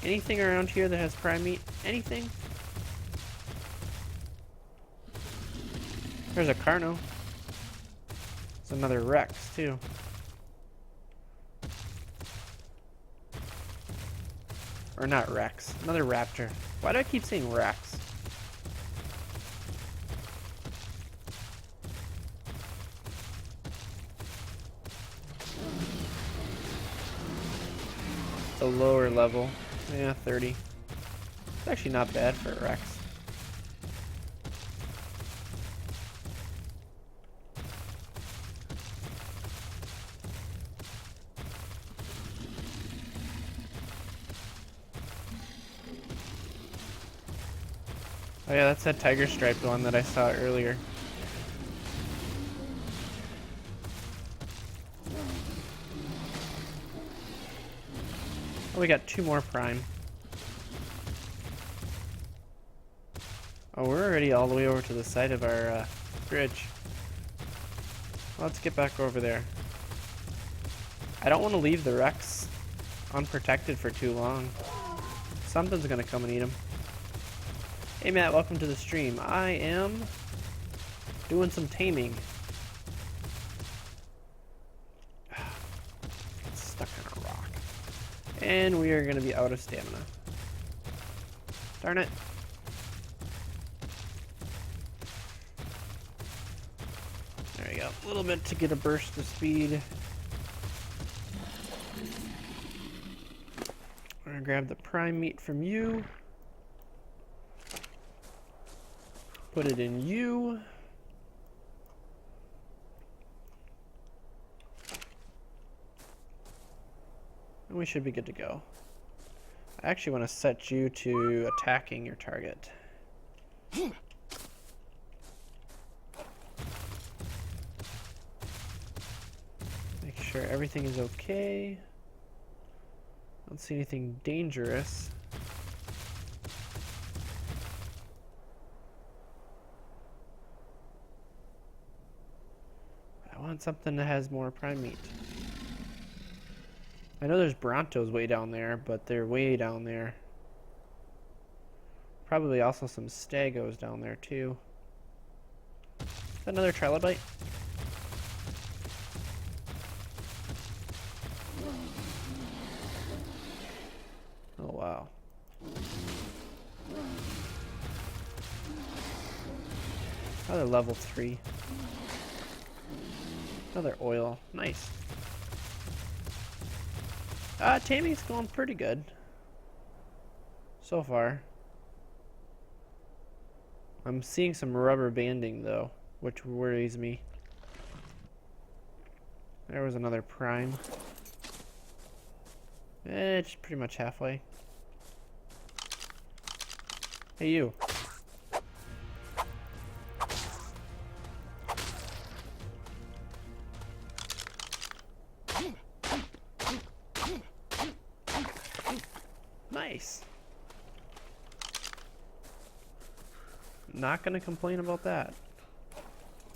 Anything around here that has prime meat? Anything? There's a Carno. There's another Rex, too. Or not Rex. Another raptor. Why do I keep saying Rex? It's a lower level. Yeah, 30. It's actually not bad for a Rex. Oh yeah, that's that tiger striped one that I saw earlier. Oh, we got 2 more prime. Oh, we're already all the way over to the side of our bridge. Let's get back over there. I don't want to leave the Rex unprotected for too long. Something's gonna come and eat him. Hey Matt, welcome to the stream. I am doing some taming. It's stuck in a rock. And we are going to be out of stamina. Darn it. There we go. A little bit to get a burst of speed. I'm going to grab the prime meat from you. Put it in you. And we should be good to go. I actually want to set you to attacking your target. sure everything is okay. Don't see anything dangerous. I want something that has more prime meat. I know there's Brontos way down there, but they're way down there. Probably also some Stegos down there too. Is that another trilobite? Oh wow. Another level 3. Another oil. Nice. Taming's going pretty good. So far. I'm seeing some rubber banding though, which worries me. There was another prime. It's pretty much halfway. Hey you. Nice. Not gonna complain about that.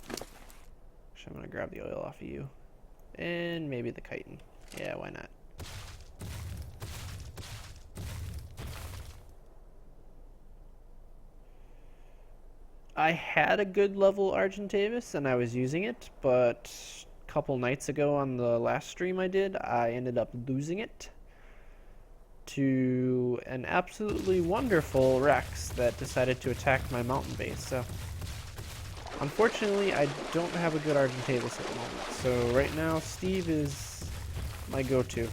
So I'm gonna grab the oil off of you. And maybe the chitin. Yeah, why not? I had a good level Argentavis and I was using it, but a couple nights ago on the last stream I did, I ended up losing it to an absolutely wonderful Rex that decided to attack my mountain base. So unfortunately I don't have a good Argentavis at the moment. So right now Steve is my go-to.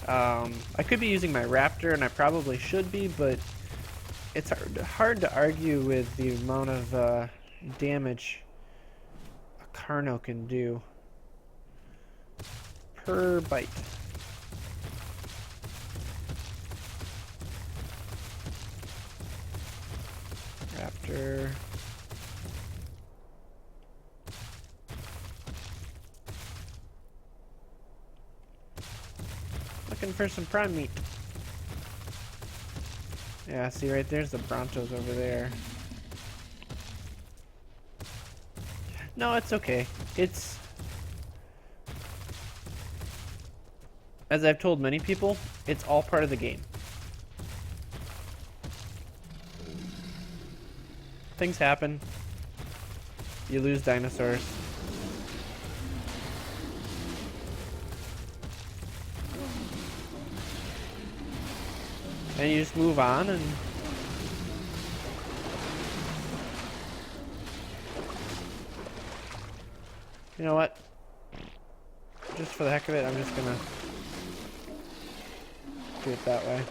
I could be using my Raptor and I probably should be, but it's hard to argue with the amount of damage a Carno can do per bite. Raptor. Looking for some prime meat. Yeah, see right there's the Brontos over there. No, it's okay. It's... As I've told many people, it's all part of the game. Things happen. You lose dinosaurs. And you just move on and... You know what? Just for the heck of it, I'm just gonna do it that way.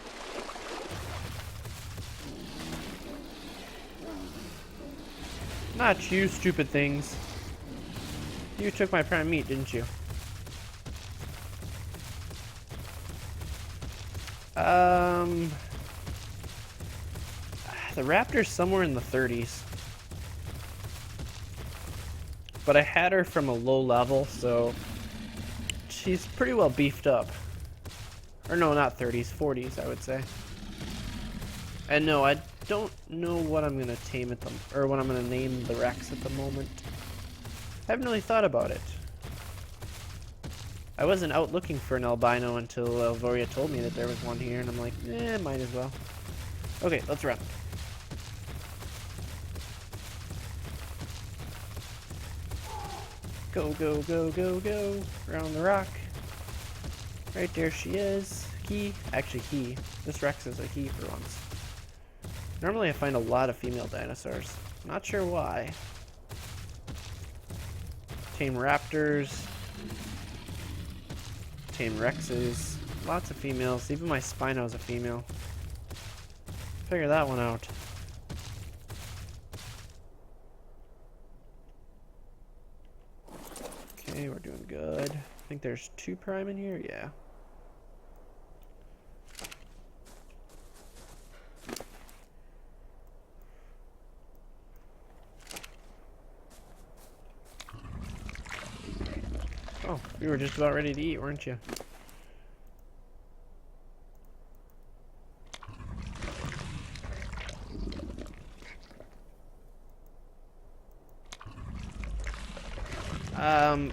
Not you, stupid things. You took my prime meat, didn't you? The Raptor's somewhere in the 30s. But I had her from a low level, so she's pretty well beefed up. Or no, not 30s, 40s, I would say. And no, I don't know what I'm gonna tame at them, or what I'm gonna name the Rex at the moment. I haven't really thought about it. I wasn't out looking for an albino until Elvoria told me that there was one here, and I'm like, might as well. Okay, let's run. Go, go, go, go, go. Around the rock. Right there she is. He. Actually, he. This Rex is a he for once. Normally I find a lot of female dinosaurs. Not sure why. Tame raptors. Tame Rexes. Lots of females. Even my Spino is a female. Figure that one out. Okay, we're doing good. I think there's 2 prime in here. Yeah. Oh, you were just about ready to eat, weren't you?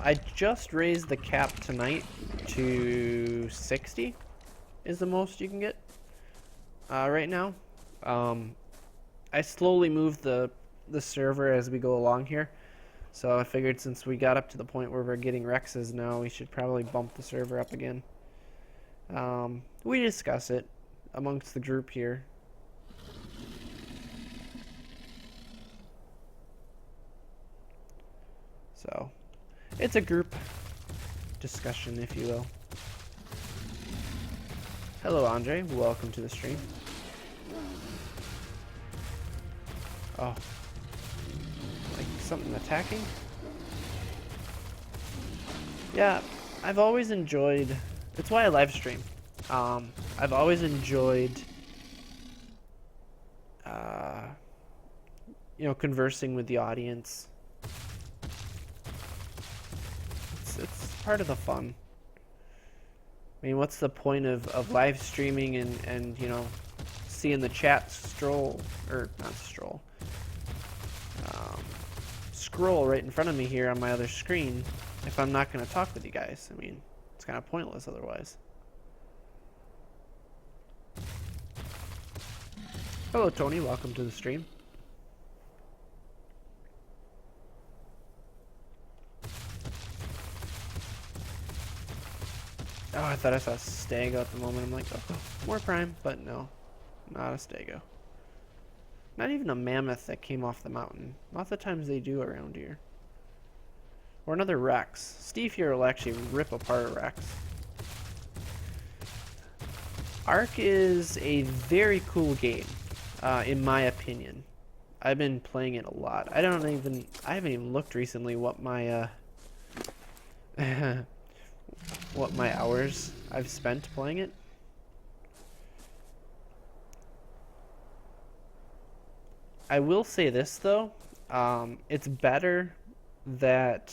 I just raised the cap tonight to 60 is the most you can get right now. I slowly moved the server as we go along here. So I figured since we got up to the point where we're getting Rexes now, we should probably bump the server up again. We discuss it amongst the group here. So it's a group discussion, if you will. Hello, Andre. Welcome to the stream. Oh. Like something attacking? Yeah, I've always enjoyed... It's why I live stream. I've always enjoyed... you know, conversing with the audience. It's part of the fun. I mean, what's the point of live streaming and you know, seeing the chat scroll right in front of me here on my other screen if I'm not going to talk with you guys? I mean, it's kind of pointless otherwise. Hello, Tony. Welcome to the stream. Oh, I thought I saw a stego at the moment. I'm like, oh, more prime, but no, not a stego. Not even a mammoth that came off the mountain. Lots of times they do around here. Or another Rex. Steve here will actually rip apart a Rex. ARK is a very cool game, in my opinion. I've been playing it a lot. I haven't even looked recently what my what my hours I've spent playing it. I will say this though, it's better that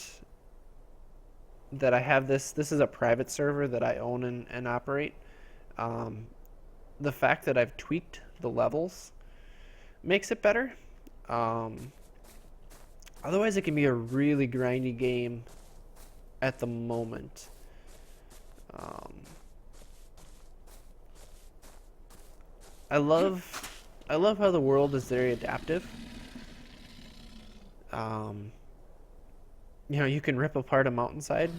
I have this is a private server that I own and operate. The fact that I've tweaked the levels makes it better. Otherwise it can be a really grindy game at the moment. I love how the world is very adaptive. You know, you can rip apart a mountainside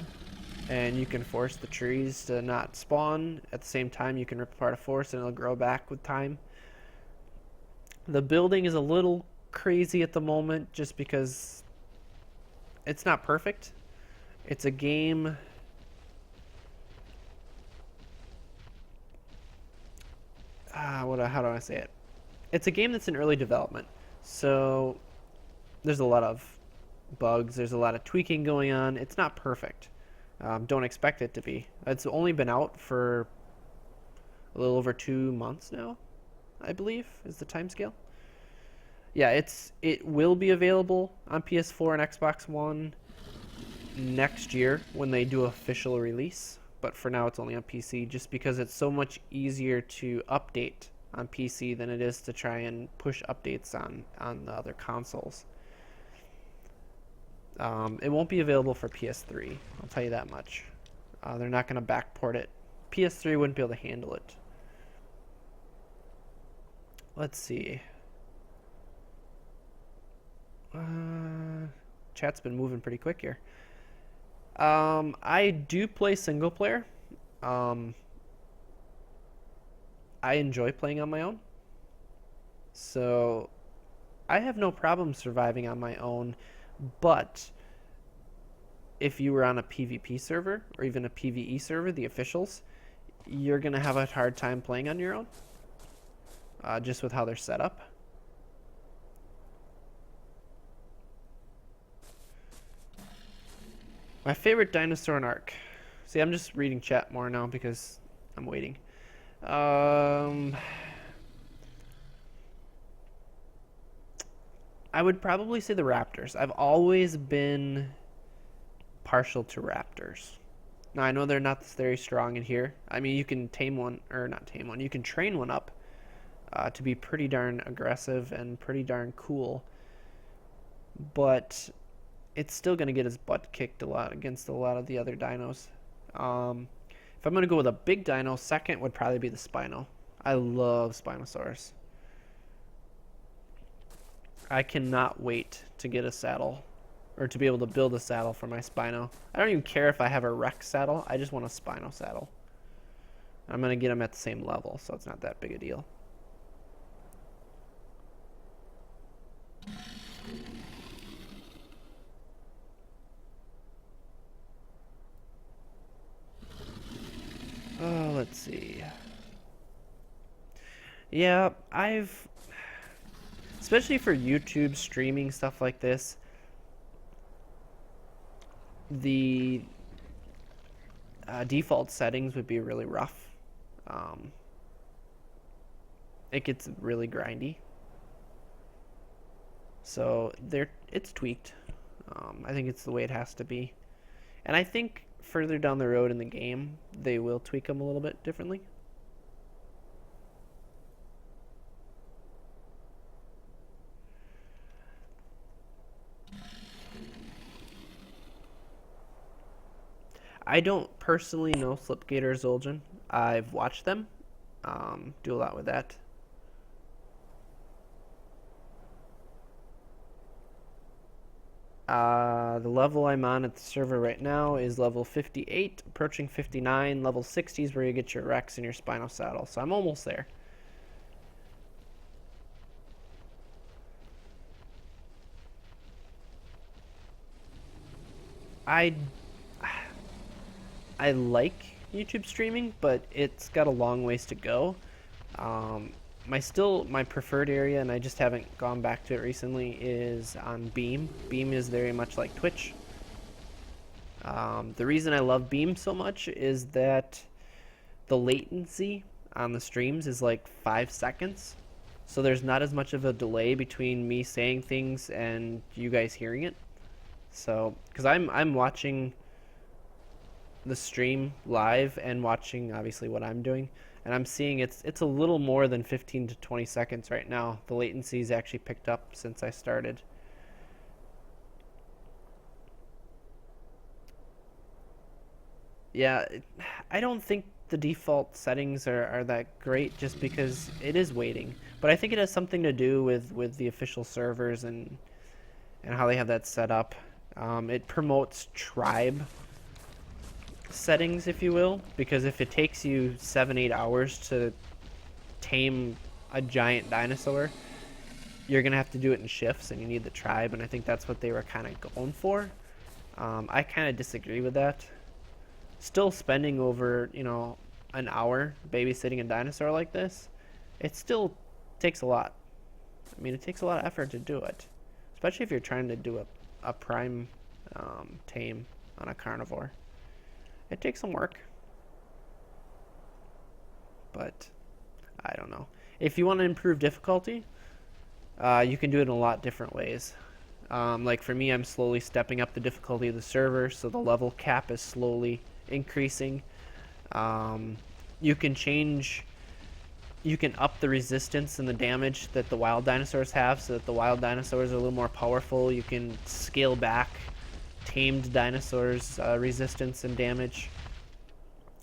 and you can force the trees to not spawn. At the same time, you can rip apart a forest and it'll grow back with time. The building is a little crazy at the moment just because it's not perfect. It's a game... how do I say it? It's a game that's in early development, so there's a lot of bugs, there's a lot of tweaking going on. It's not perfect. Don't expect it to be. It's only been out for a little over 2 months now, I believe, is the timescale. Yeah, it will be available on PS4 and Xbox One next year when they do official release. But for now, it's only on PC just because it's so much easier to update on PC than it is to try and push updates on the other consoles. It won't be available for PS3, I'll tell you that much. They're not going to backport it. PS3 wouldn't be able to handle it. Let's see. Chat's been moving pretty quick here. I do play single player. I enjoy playing on my own. So I have no problem surviving on my own, but if you were on a PvP server or even a PvE server, the officials, you're going to have a hard time playing on your own, just with how they're set up. My favorite dinosaur in ARK. See, I'm just reading chat more now because I'm waiting. I would probably say the raptors. I've always been partial to raptors. Now I know they're not very strong in here. I mean, you can tame one, or not tame one, you can train one up to be pretty darn aggressive and pretty darn cool. But it's still going to get his butt kicked a lot against a lot of the other dinos. If I'm going to go with a big dino, second would probably be the Spino. I love Spinosaurus. I cannot wait to get a saddle, or to be able to build a saddle for my Spino. I don't even care if I have a Rex saddle, I just want a Spino saddle. I'm going to get them at the same level, so it's not that big a deal. Oh, let's see. Yeah, especially for YouTube streaming stuff like this, the default settings would be really rough. It gets really grindy. So it's tweaked. I think it's the way it has to be. And I think further down the road in the game, they will tweak them a little bit differently. I don't personally know Slipgate or Zul'jin. I've watched them do a lot with that. The level I'm on at the server right now is level 58, approaching 59. Level 60 is where you get your Rex and your Spino saddle, so I'm almost there. I like YouTube streaming, but it's got a long ways to go. My preferred area, and I just haven't gone back to it recently, is on Beam. Beam is very much like Twitch. The reason I love Beam so much is that the latency on the streams is like 5 seconds. So there's not as much of a delay between me saying things and you guys hearing it. So, because I'm watching the stream live and watching obviously what I'm doing, and I'm seeing it's a little more than 15 to 20 seconds right now. The latency's actually picked up since I started. Yeah, I don't think the default settings are that great, just because it is waiting. But I think it has something to do with the official servers and how they have that set up. It promotes tribe settings, if you will, because if it takes you 7-8 hours to tame a giant dinosaur, you're gonna have to do it in shifts, and you need the tribe, and I think that's what they were kind of going for. I kind of disagree with that. Still spending over, an hour babysitting a dinosaur like this, it still takes a lot. I mean, it takes a lot of effort to do it, especially if you're trying to do a prime tame on a carnivore. It takes some work, but I don't know. If you want to improve difficulty, you can do it in a lot different ways. Like for me, I'm slowly stepping up the difficulty of the server, so the level cap is slowly increasing. You can up the resistance and the damage that the wild dinosaurs have, so that the wild dinosaurs are a little more powerful. You can scale back tamed dinosaurs' resistance and damage.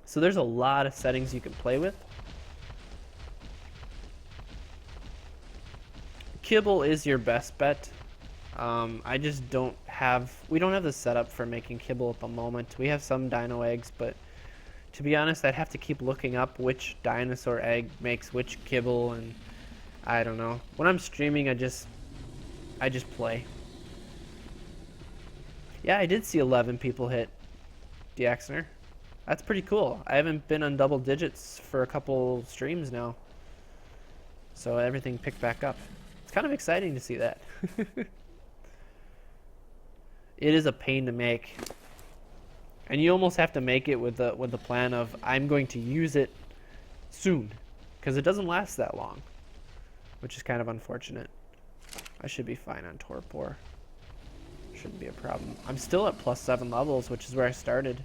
So there's a lot of settings you can play with. Kibble is your best bet. I just we don't have the setup for making kibble at the moment. We have some dino eggs, but to be honest, I'd have to keep looking up which dinosaur egg makes which kibble, and I don't know. When I'm streaming, I just play. Yeah, I did see 11 people hit Deaxner. That's pretty cool. I haven't been on double digits for a couple streams now, so everything picked back up. It's kind of exciting to see that. It is a pain to make, and you almost have to make it with the plan of, I'm going to use it soon, because it doesn't last that long, which is kind of unfortunate. I should be fine on torpor. Shouldn't be a problem. I'm still at +7 levels, which is where I started.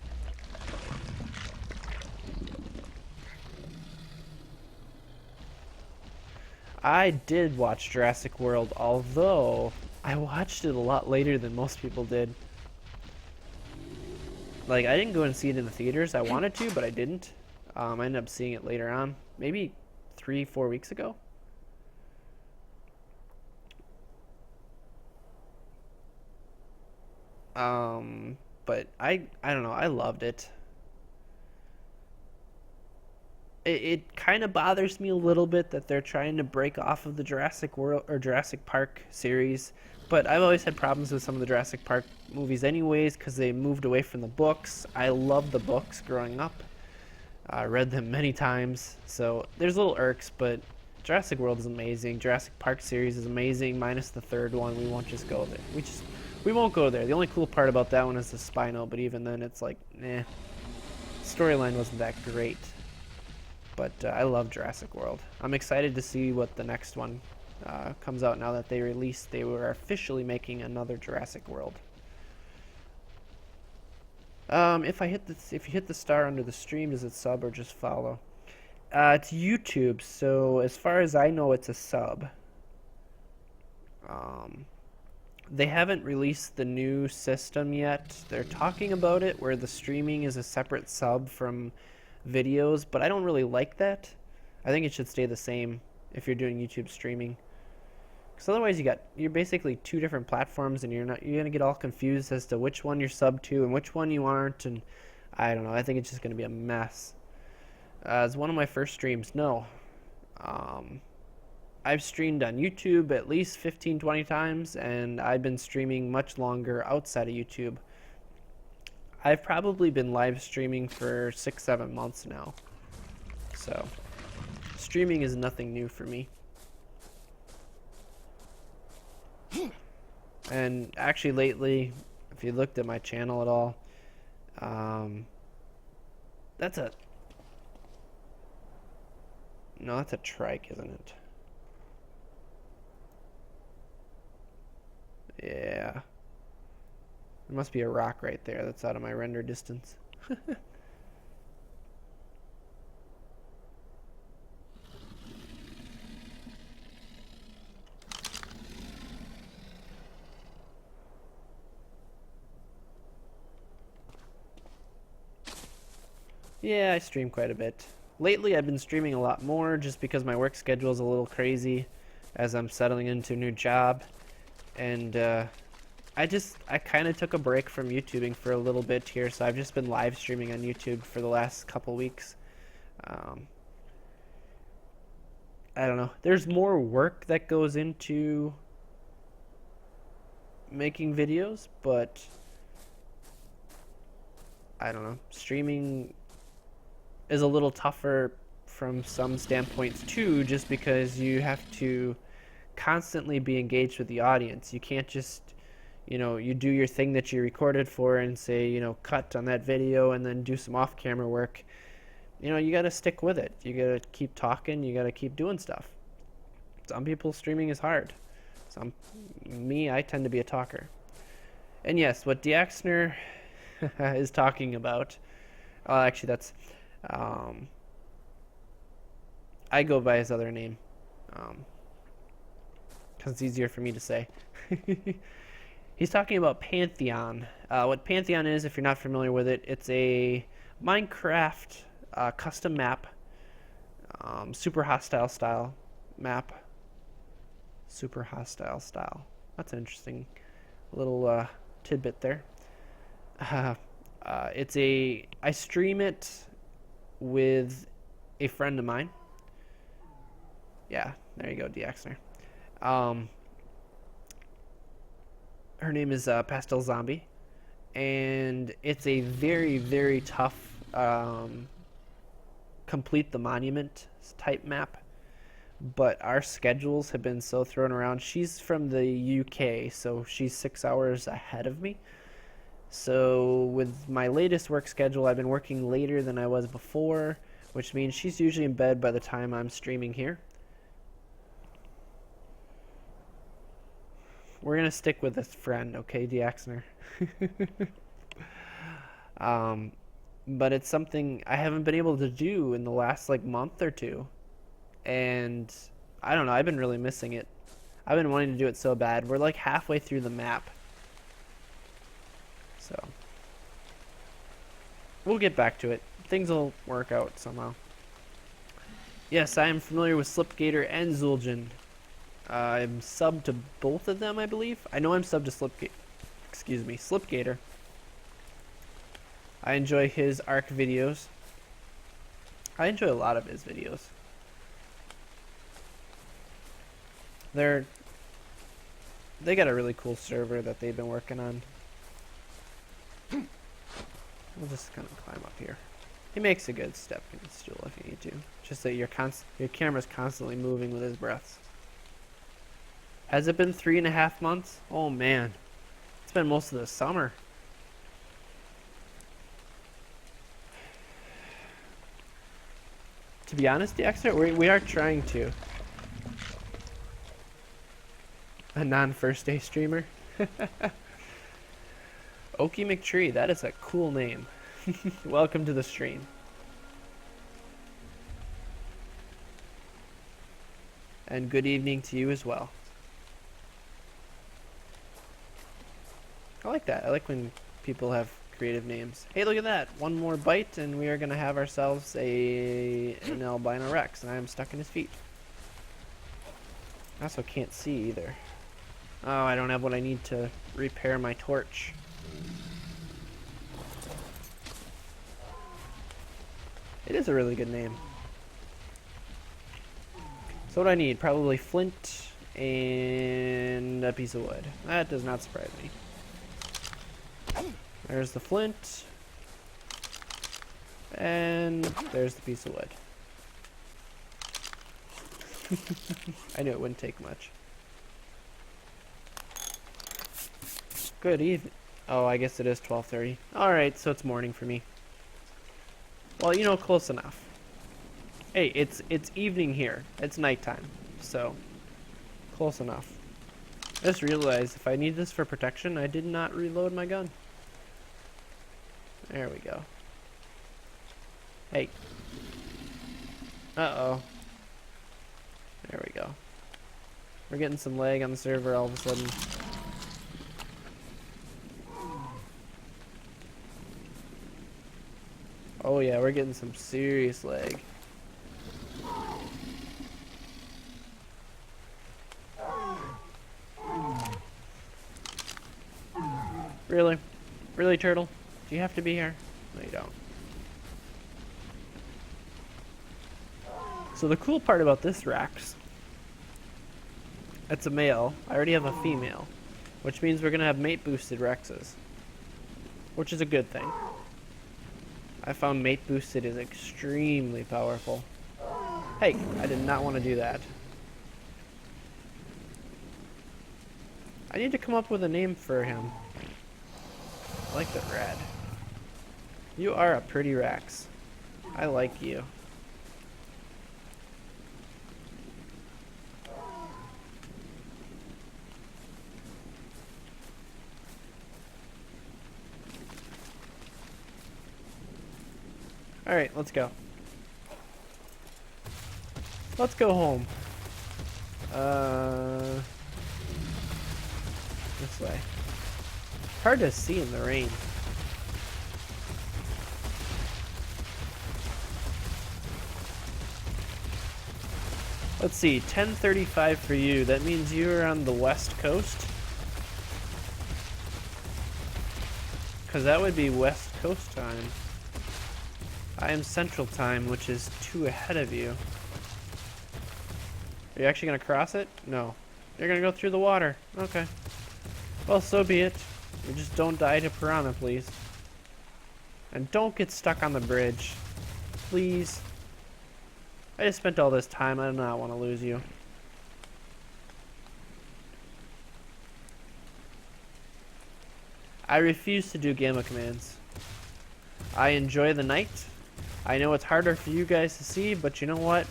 I did watch Jurassic World, although I watched it a lot later than most people did. Like, I didn't go and see it in the theaters. I wanted to, but I didn't. I ended up seeing it later on, maybe 3-4 weeks ago. But I don't know. I loved it. It kind of bothers me a little bit that they're trying to break off of the Jurassic World or Jurassic Park series, but I've always had problems with some of the Jurassic Park movies anyways because they moved away from the books. I loved the books growing up. I read them many times, so there's little irks, but Jurassic World is amazing. Jurassic Park series is amazing, minus the third one. We won't just go there. We won't go there. The only cool part about that one is the Spino, but even then it's like, eh. Storyline wasn't that great. But I love Jurassic World. I'm excited to see what the next one comes out now that they were officially making another Jurassic World. If you hit the star under the stream, does it sub or just follow? It's YouTube, so as far as I know, it's a sub. They haven't released the new system yet. They're talking about it, where the streaming is a separate sub from videos, but I don't really like that. I think it should stay the same if you're doing YouTube streaming, because otherwise you're basically two different platforms, and you're gonna get all confused as to which one you're sub to and which one you aren't, and I don't know. I think it's just gonna be a mess. As one of my first streams, no. I've streamed on YouTube at least 15-20 times, and I've been streaming much longer outside of YouTube. I've probably been live streaming for 6-7 months now. So, streaming is nothing new for me. And actually lately, if you looked at my channel at all, that's a trike, isn't it? Yeah. There must be a rock right there that's out of my render distance. Yeah, I stream quite a bit. Lately, I've been streaming a lot more just because my work schedule is a little crazy as I'm settling into a new job. And I kind of took a break from YouTubing for a little bit here, so I've just been live streaming on YouTube for the last couple weeks. I don't know. There's more work that goes into making videos, but I don't know. Streaming is a little tougher from some standpoints too, just because you have to constantly be engaged with the audience. You can't just, you do your thing that you recorded for and say, cut on that video and then do some off-camera work. You got to stick with it. You got to keep talking. You got to keep doing stuff. Some people, streaming is hard. I tend to be a talker. And yes, what Diaxner is talking about, actually that's, I go by his other name, because it's easier for me to say. He's talking about Pantheon. What Pantheon is, if you're not familiar with it, it's a Minecraft custom map, super hostile style map. Super hostile style. That's an interesting little tidbit there. I stream it with a friend of mine. Yeah, there you go, Diaxner. Her name is Pastel Zombie, and it's a very, very tough complete the monument type map. But our schedules have been so thrown around. She's from the UK, so she's 6 hours ahead of me. So with my latest work schedule, I've been working later than I was before, which means she's usually in bed by the time I'm streaming here. we're gonna stick with this friend, okay, DXner? But it's something I haven't been able to do in the last like month or two, and I don't know. I've been really missing it. I've been wanting to do it so bad. We're like halfway through the map, so we'll get back to it. Things will work out somehow. Yes, I am familiar with Slipgator and Zul'jin. I'm subbed to both of them, I believe. I know I'm subbed to Slipgator. I enjoy his ARK videos. I enjoy a lot of his videos. They got a really cool server that they've been working on. We'll just kind of climb up here. He makes a good stepping stool if you need to. Just that your camera's constantly moving with his breaths. Has it been 3.5 months? Oh man, it's been most of the summer. To be honest, DXer, we are trying to. A non-first day streamer. Okie McTree, that is a cool name. Welcome to the stream. And good evening to you as well. I like that. I like when people have creative names. Hey, look at that. One more bite and we are going to have ourselves an albino Rex, and I am stuck in his feet. I also can't see either. Oh, I don't have what I need to repair my torch. It is a really good name. So what do I need? Probably flint and a piece of wood. That does not surprise me. There's the flint. And there's the piece of wood. I knew it wouldn't take much. Good evening. Oh, I guess it is 12:30. Alright, so it's morning for me. Well, you know, close enough. Hey, it's evening here. It's nighttime. So, close enough. I just realized if I need this for protection, I did not reload my gun. There we go. Hey. Uh-oh. There we go. We're getting some lag on the server all of a sudden. Oh yeah, we're getting some serious lag. Really? Really, Turtle? Do you have to be here? No, you don't. So the cool part about this Rex, it's a male. I already have a female, which means we're gonna have mate boosted Rexes, which is a good thing. I found mate boosted is extremely powerful. Hey, I did not want to do that. I need to come up with a name for him. I like the red. You are a pretty Rex. I like you. Alright, let's go. Let's go home. This way. Hard to see in the rain. Let's see, 10:35 for you. That means you're on the west coast? Because that would be west coast time. I am central time, which is 2 ahead of you. Are you actually going to cross it? No. You're going to go through the water. Okay. Well, so be it. You just don't die to piranha, please. And don't get stuck on the bridge. Please. I just spent all this time. I do not want to lose you. I refuse to do gamma commands. I enjoy the night. I know it's harder for you guys to see, but you know what?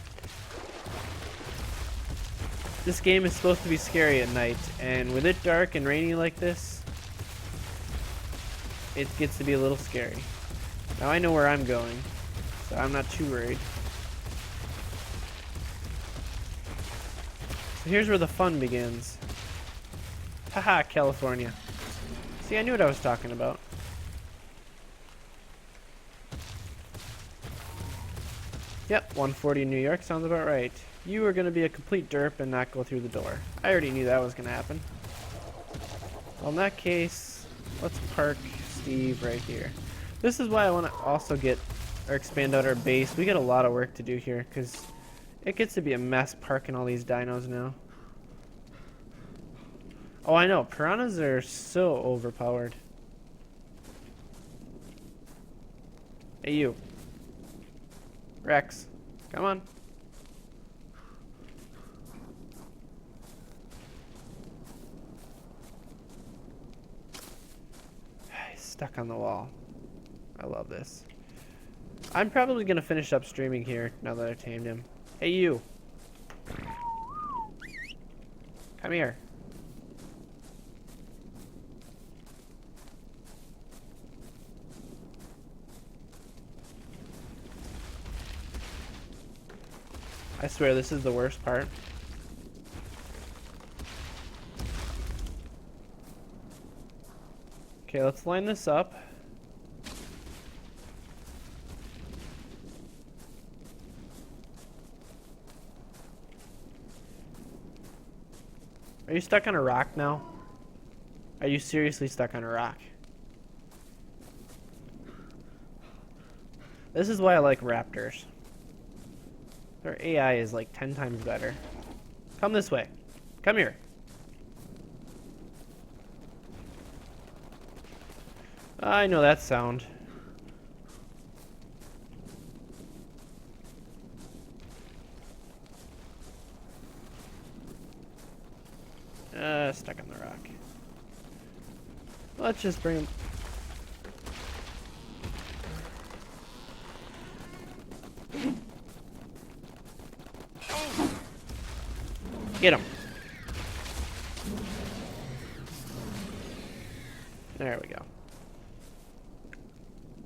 This game is supposed to be scary at night, and with it dark and rainy like this, it gets to be a little scary. Now I know where I'm going, so I'm not too worried. So here's where the fun begins. Haha, California. See, I knew what I was talking about. Yep, 140 in New York sounds about right. You are going to be a complete derp and not go through the door. I already knew that was going to happen. Well, in that case, let's park Steve right here. This is why I want to also get or expand out our base. We got a lot of work to do here because it gets to be a mess parking all these dinos now. Oh, I know. Piranhas are so overpowered. Hey, you. Rex, come on. He's stuck on the wall. I love this. I'm probably going to finish up streaming here now that I tamed him. Hey, you. Come here. I swear this is the worst part. Okay, let's line this up. Are you stuck on a rock now? Are you seriously stuck on a rock? This is why I like raptors. Their AI is like 10 times better. Come this way. Come here. I know that sound. Stuck on the rock. Let's just bring him. Get him. There we go.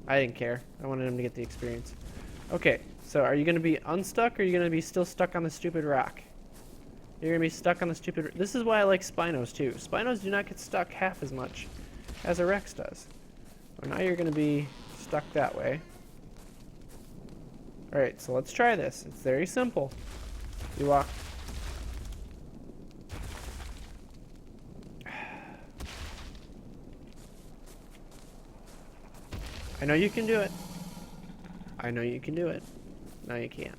I didn't care. I wanted him to get the experience. Okay, so are you going to be unstuck or are you going to be still stuck on the stupid rock? You're going to be stuck on the stupid... This is why I like Spinos too. Spinos do not get stuck half as much as a Rex does. Well, now you're going to be stuck that way. Alright, so let's try this. It's very simple. You walk... I know you can do it. I know you can do it. No, you can't.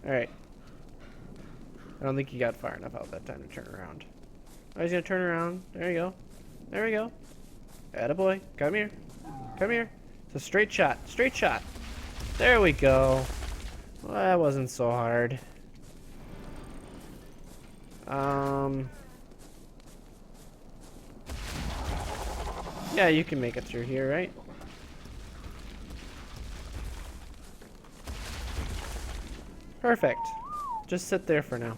Alright. I don't think he got far enough out that time to turn around. Oh, he's gonna turn around. There you go. There we go. Attaboy. Come here. Come here. It's a straight shot. Straight shot. There we go. Well, that wasn't so hard. Yeah, you can make it through here, right? Perfect. Just sit there for now.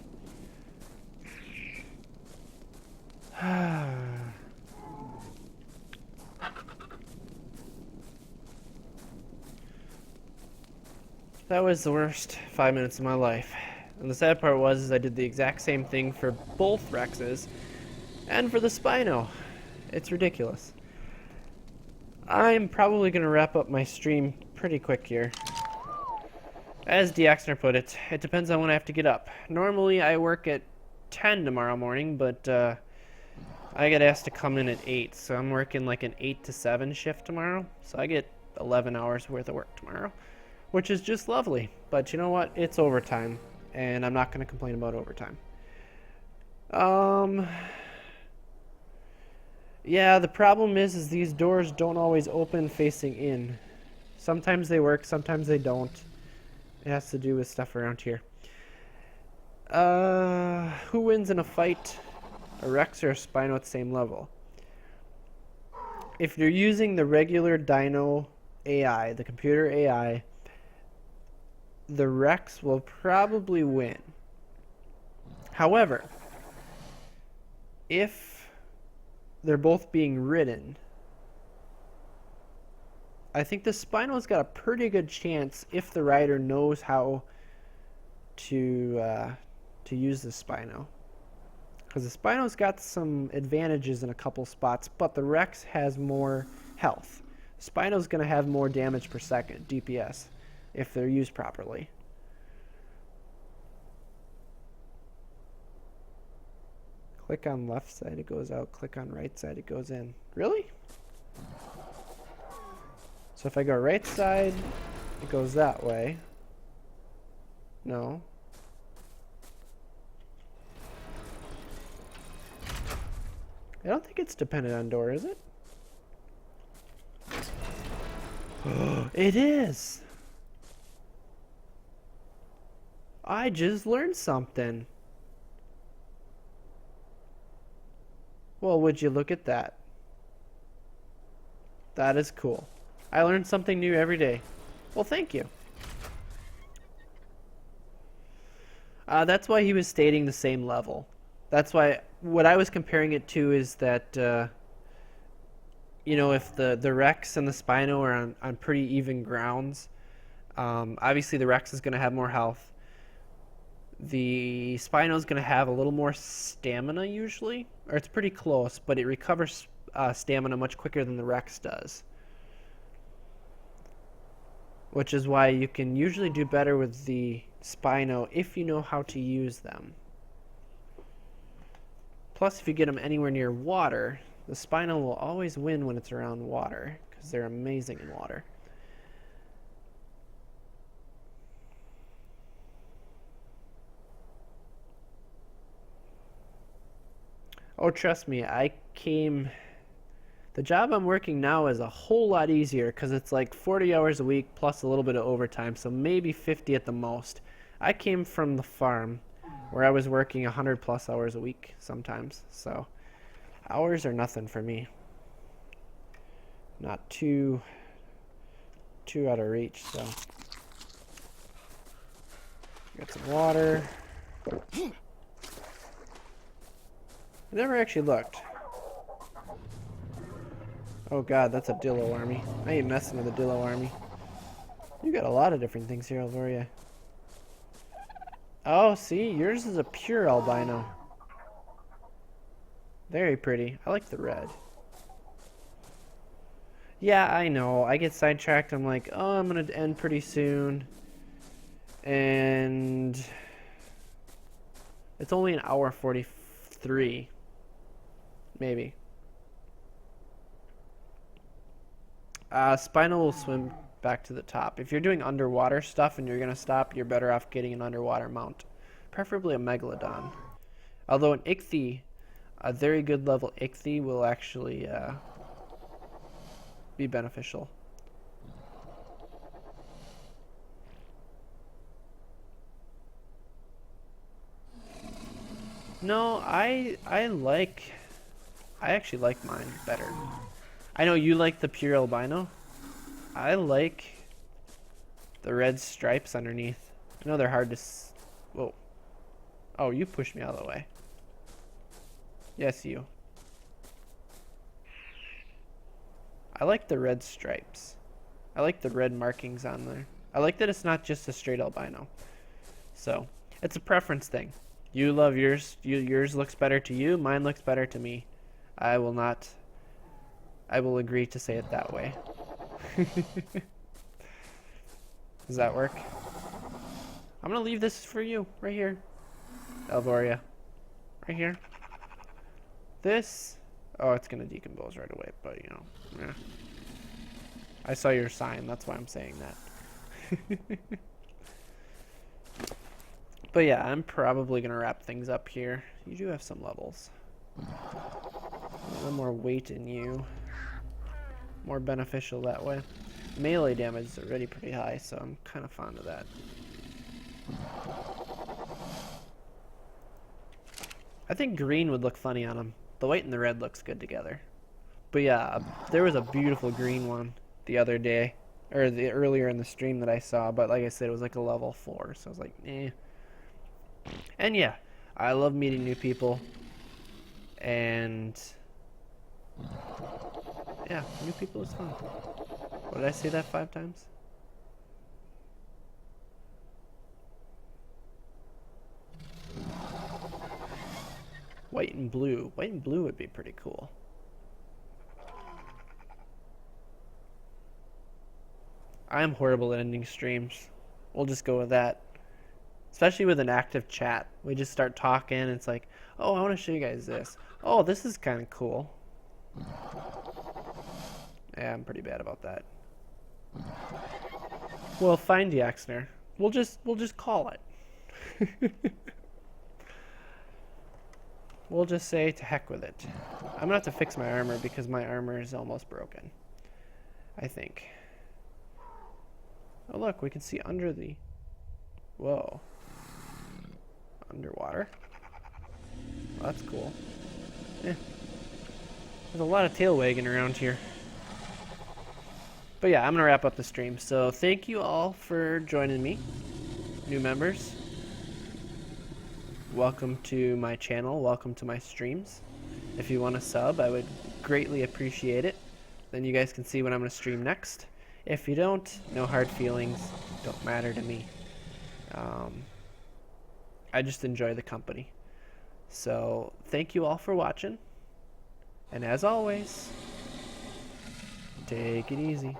That was the worst 5 minutes of my life. And the sad part was is I did the exact same thing for both Rexes and for the Spino. It's ridiculous. I'm probably going to wrap up my stream pretty quick here. As DXner put it, it depends on when I have to get up. Normally I work at 10 tomorrow morning, but I get asked to come in at 8, so I'm working like an 8 to 7 shift tomorrow. So I get 11 hours worth of work tomorrow, which is just lovely. But you know what? It's overtime, and I'm not going to complain about overtime. Yeah, the problem is these doors don't always open facing in. Sometimes they work, sometimes they don't. It has to do with stuff around here. Who wins in a fight? A Rex or a Spino at the same level? If you're using the regular Dino AI, the computer AI, the Rex will probably win. However, if they're both being ridden, I think the Spino's got a pretty good chance if the rider knows how to use the Spino. Because the Spino's got some advantages in a couple spots, but the Rex has more health. Spino's going to have more damage per second, DPS, if they're used properly. Click on left side, it goes out. Click on right side, it goes in. Really? So if I go right side, it goes that way. No. I don't think it's dependent on door, is it? It is! I just learned something. Well, would you look at that? That is cool. I learned something new every day. Well, thank you. That's why he was stating the same level. That's why what I was comparing it to is that, you know, if the Rex and the Spino are on pretty even grounds, obviously the Rex is going to have more health. The Spino is going to have a little more stamina usually, or it's pretty close, but it recovers stamina much quicker than the Rex does. Which is why you can usually do better with the Spino if you know how to use them. Plus, if you get them anywhere near water, the Spino will always win when it's around water, because they're amazing in water. Oh, trust me, the job I'm working now is a whole lot easier because it's like 40 hours a week plus a little bit of overtime, so maybe 50 at the most. I came from the farm where I was working 100 plus hours a week sometimes, so hours are nothing for me. Not too out of reach, so. Got some water. I never actually looked. Oh god, that's a Dillo army. I ain't messing with a Dillo army. You got a lot of different things here, Alvaria. Oh, see? Yours is a pure albino. Very pretty. I like the red. Yeah, I know. I get sidetracked. I'm like, oh, I'm gonna end pretty soon. And it's only an hour 43. Maybe. Spino will swim back to the top. If you're doing underwater stuff and you're going to stop, you're better off getting an underwater mount. Preferably a Megalodon. Although an Ichthy, a very good level Ichthy will actually be beneficial. No, I actually like mine better. I know you like the pure albino. I like the red stripes underneath. I know they're hard to whoa. Oh, you pushed me out of the way. Yes, you. I like the red stripes. I like the red markings on there. I like that it's not just a straight albino. So, it's a preference thing. You love yours. Yours looks better to you. Mine looks better to me. I will agree to say it that way. Does that work? I'm gonna leave this for you, right here. Alvaria. Right here. This, oh, it's gonna decompose right away, but you know, yeah. I saw your sign, that's why I'm saying that. But yeah, I'm probably gonna wrap things up here. You do have some levels. A little more weight in you. More beneficial that way. Melee damage is already pretty high, so I'm kind of fond of that. I think green would look funny on him. The white and the red looks good together. But yeah, there was a beautiful green one the other day. or the earlier in the stream that I saw, but like I said, it was like a level 4, so I was like, eh. And yeah, I love meeting new people, and yeah, new people is fun. What did I say that 5 times? White and blue. White and blue would be pretty cool. I'm horrible at ending streams. We'll just go with that. Especially with an active chat. We just start talking, and it's like, oh, I want to show you guys this. Oh, this is kind of cool. Yeah, I'm pretty bad about that. Well, find the Axner. We'll just call it. We'll just say to heck with it. I'm gonna have to fix my armor because my armor is almost broken. I think. Oh look, we can see under the... Whoa. Underwater. Well, that's cool. Eh. There's a lot of tail wagging around here. But yeah, I'm gonna wrap up the stream. So thank you all for joining me. New members. Welcome to my channel. Welcome to my streams. If you want to sub, I would greatly appreciate it. Then you guys can see when I'm gonna stream next. If you don't, no hard feelings. Don't matter to me. I just enjoy the company. So thank you all for watching. And as always, take it easy.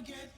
Get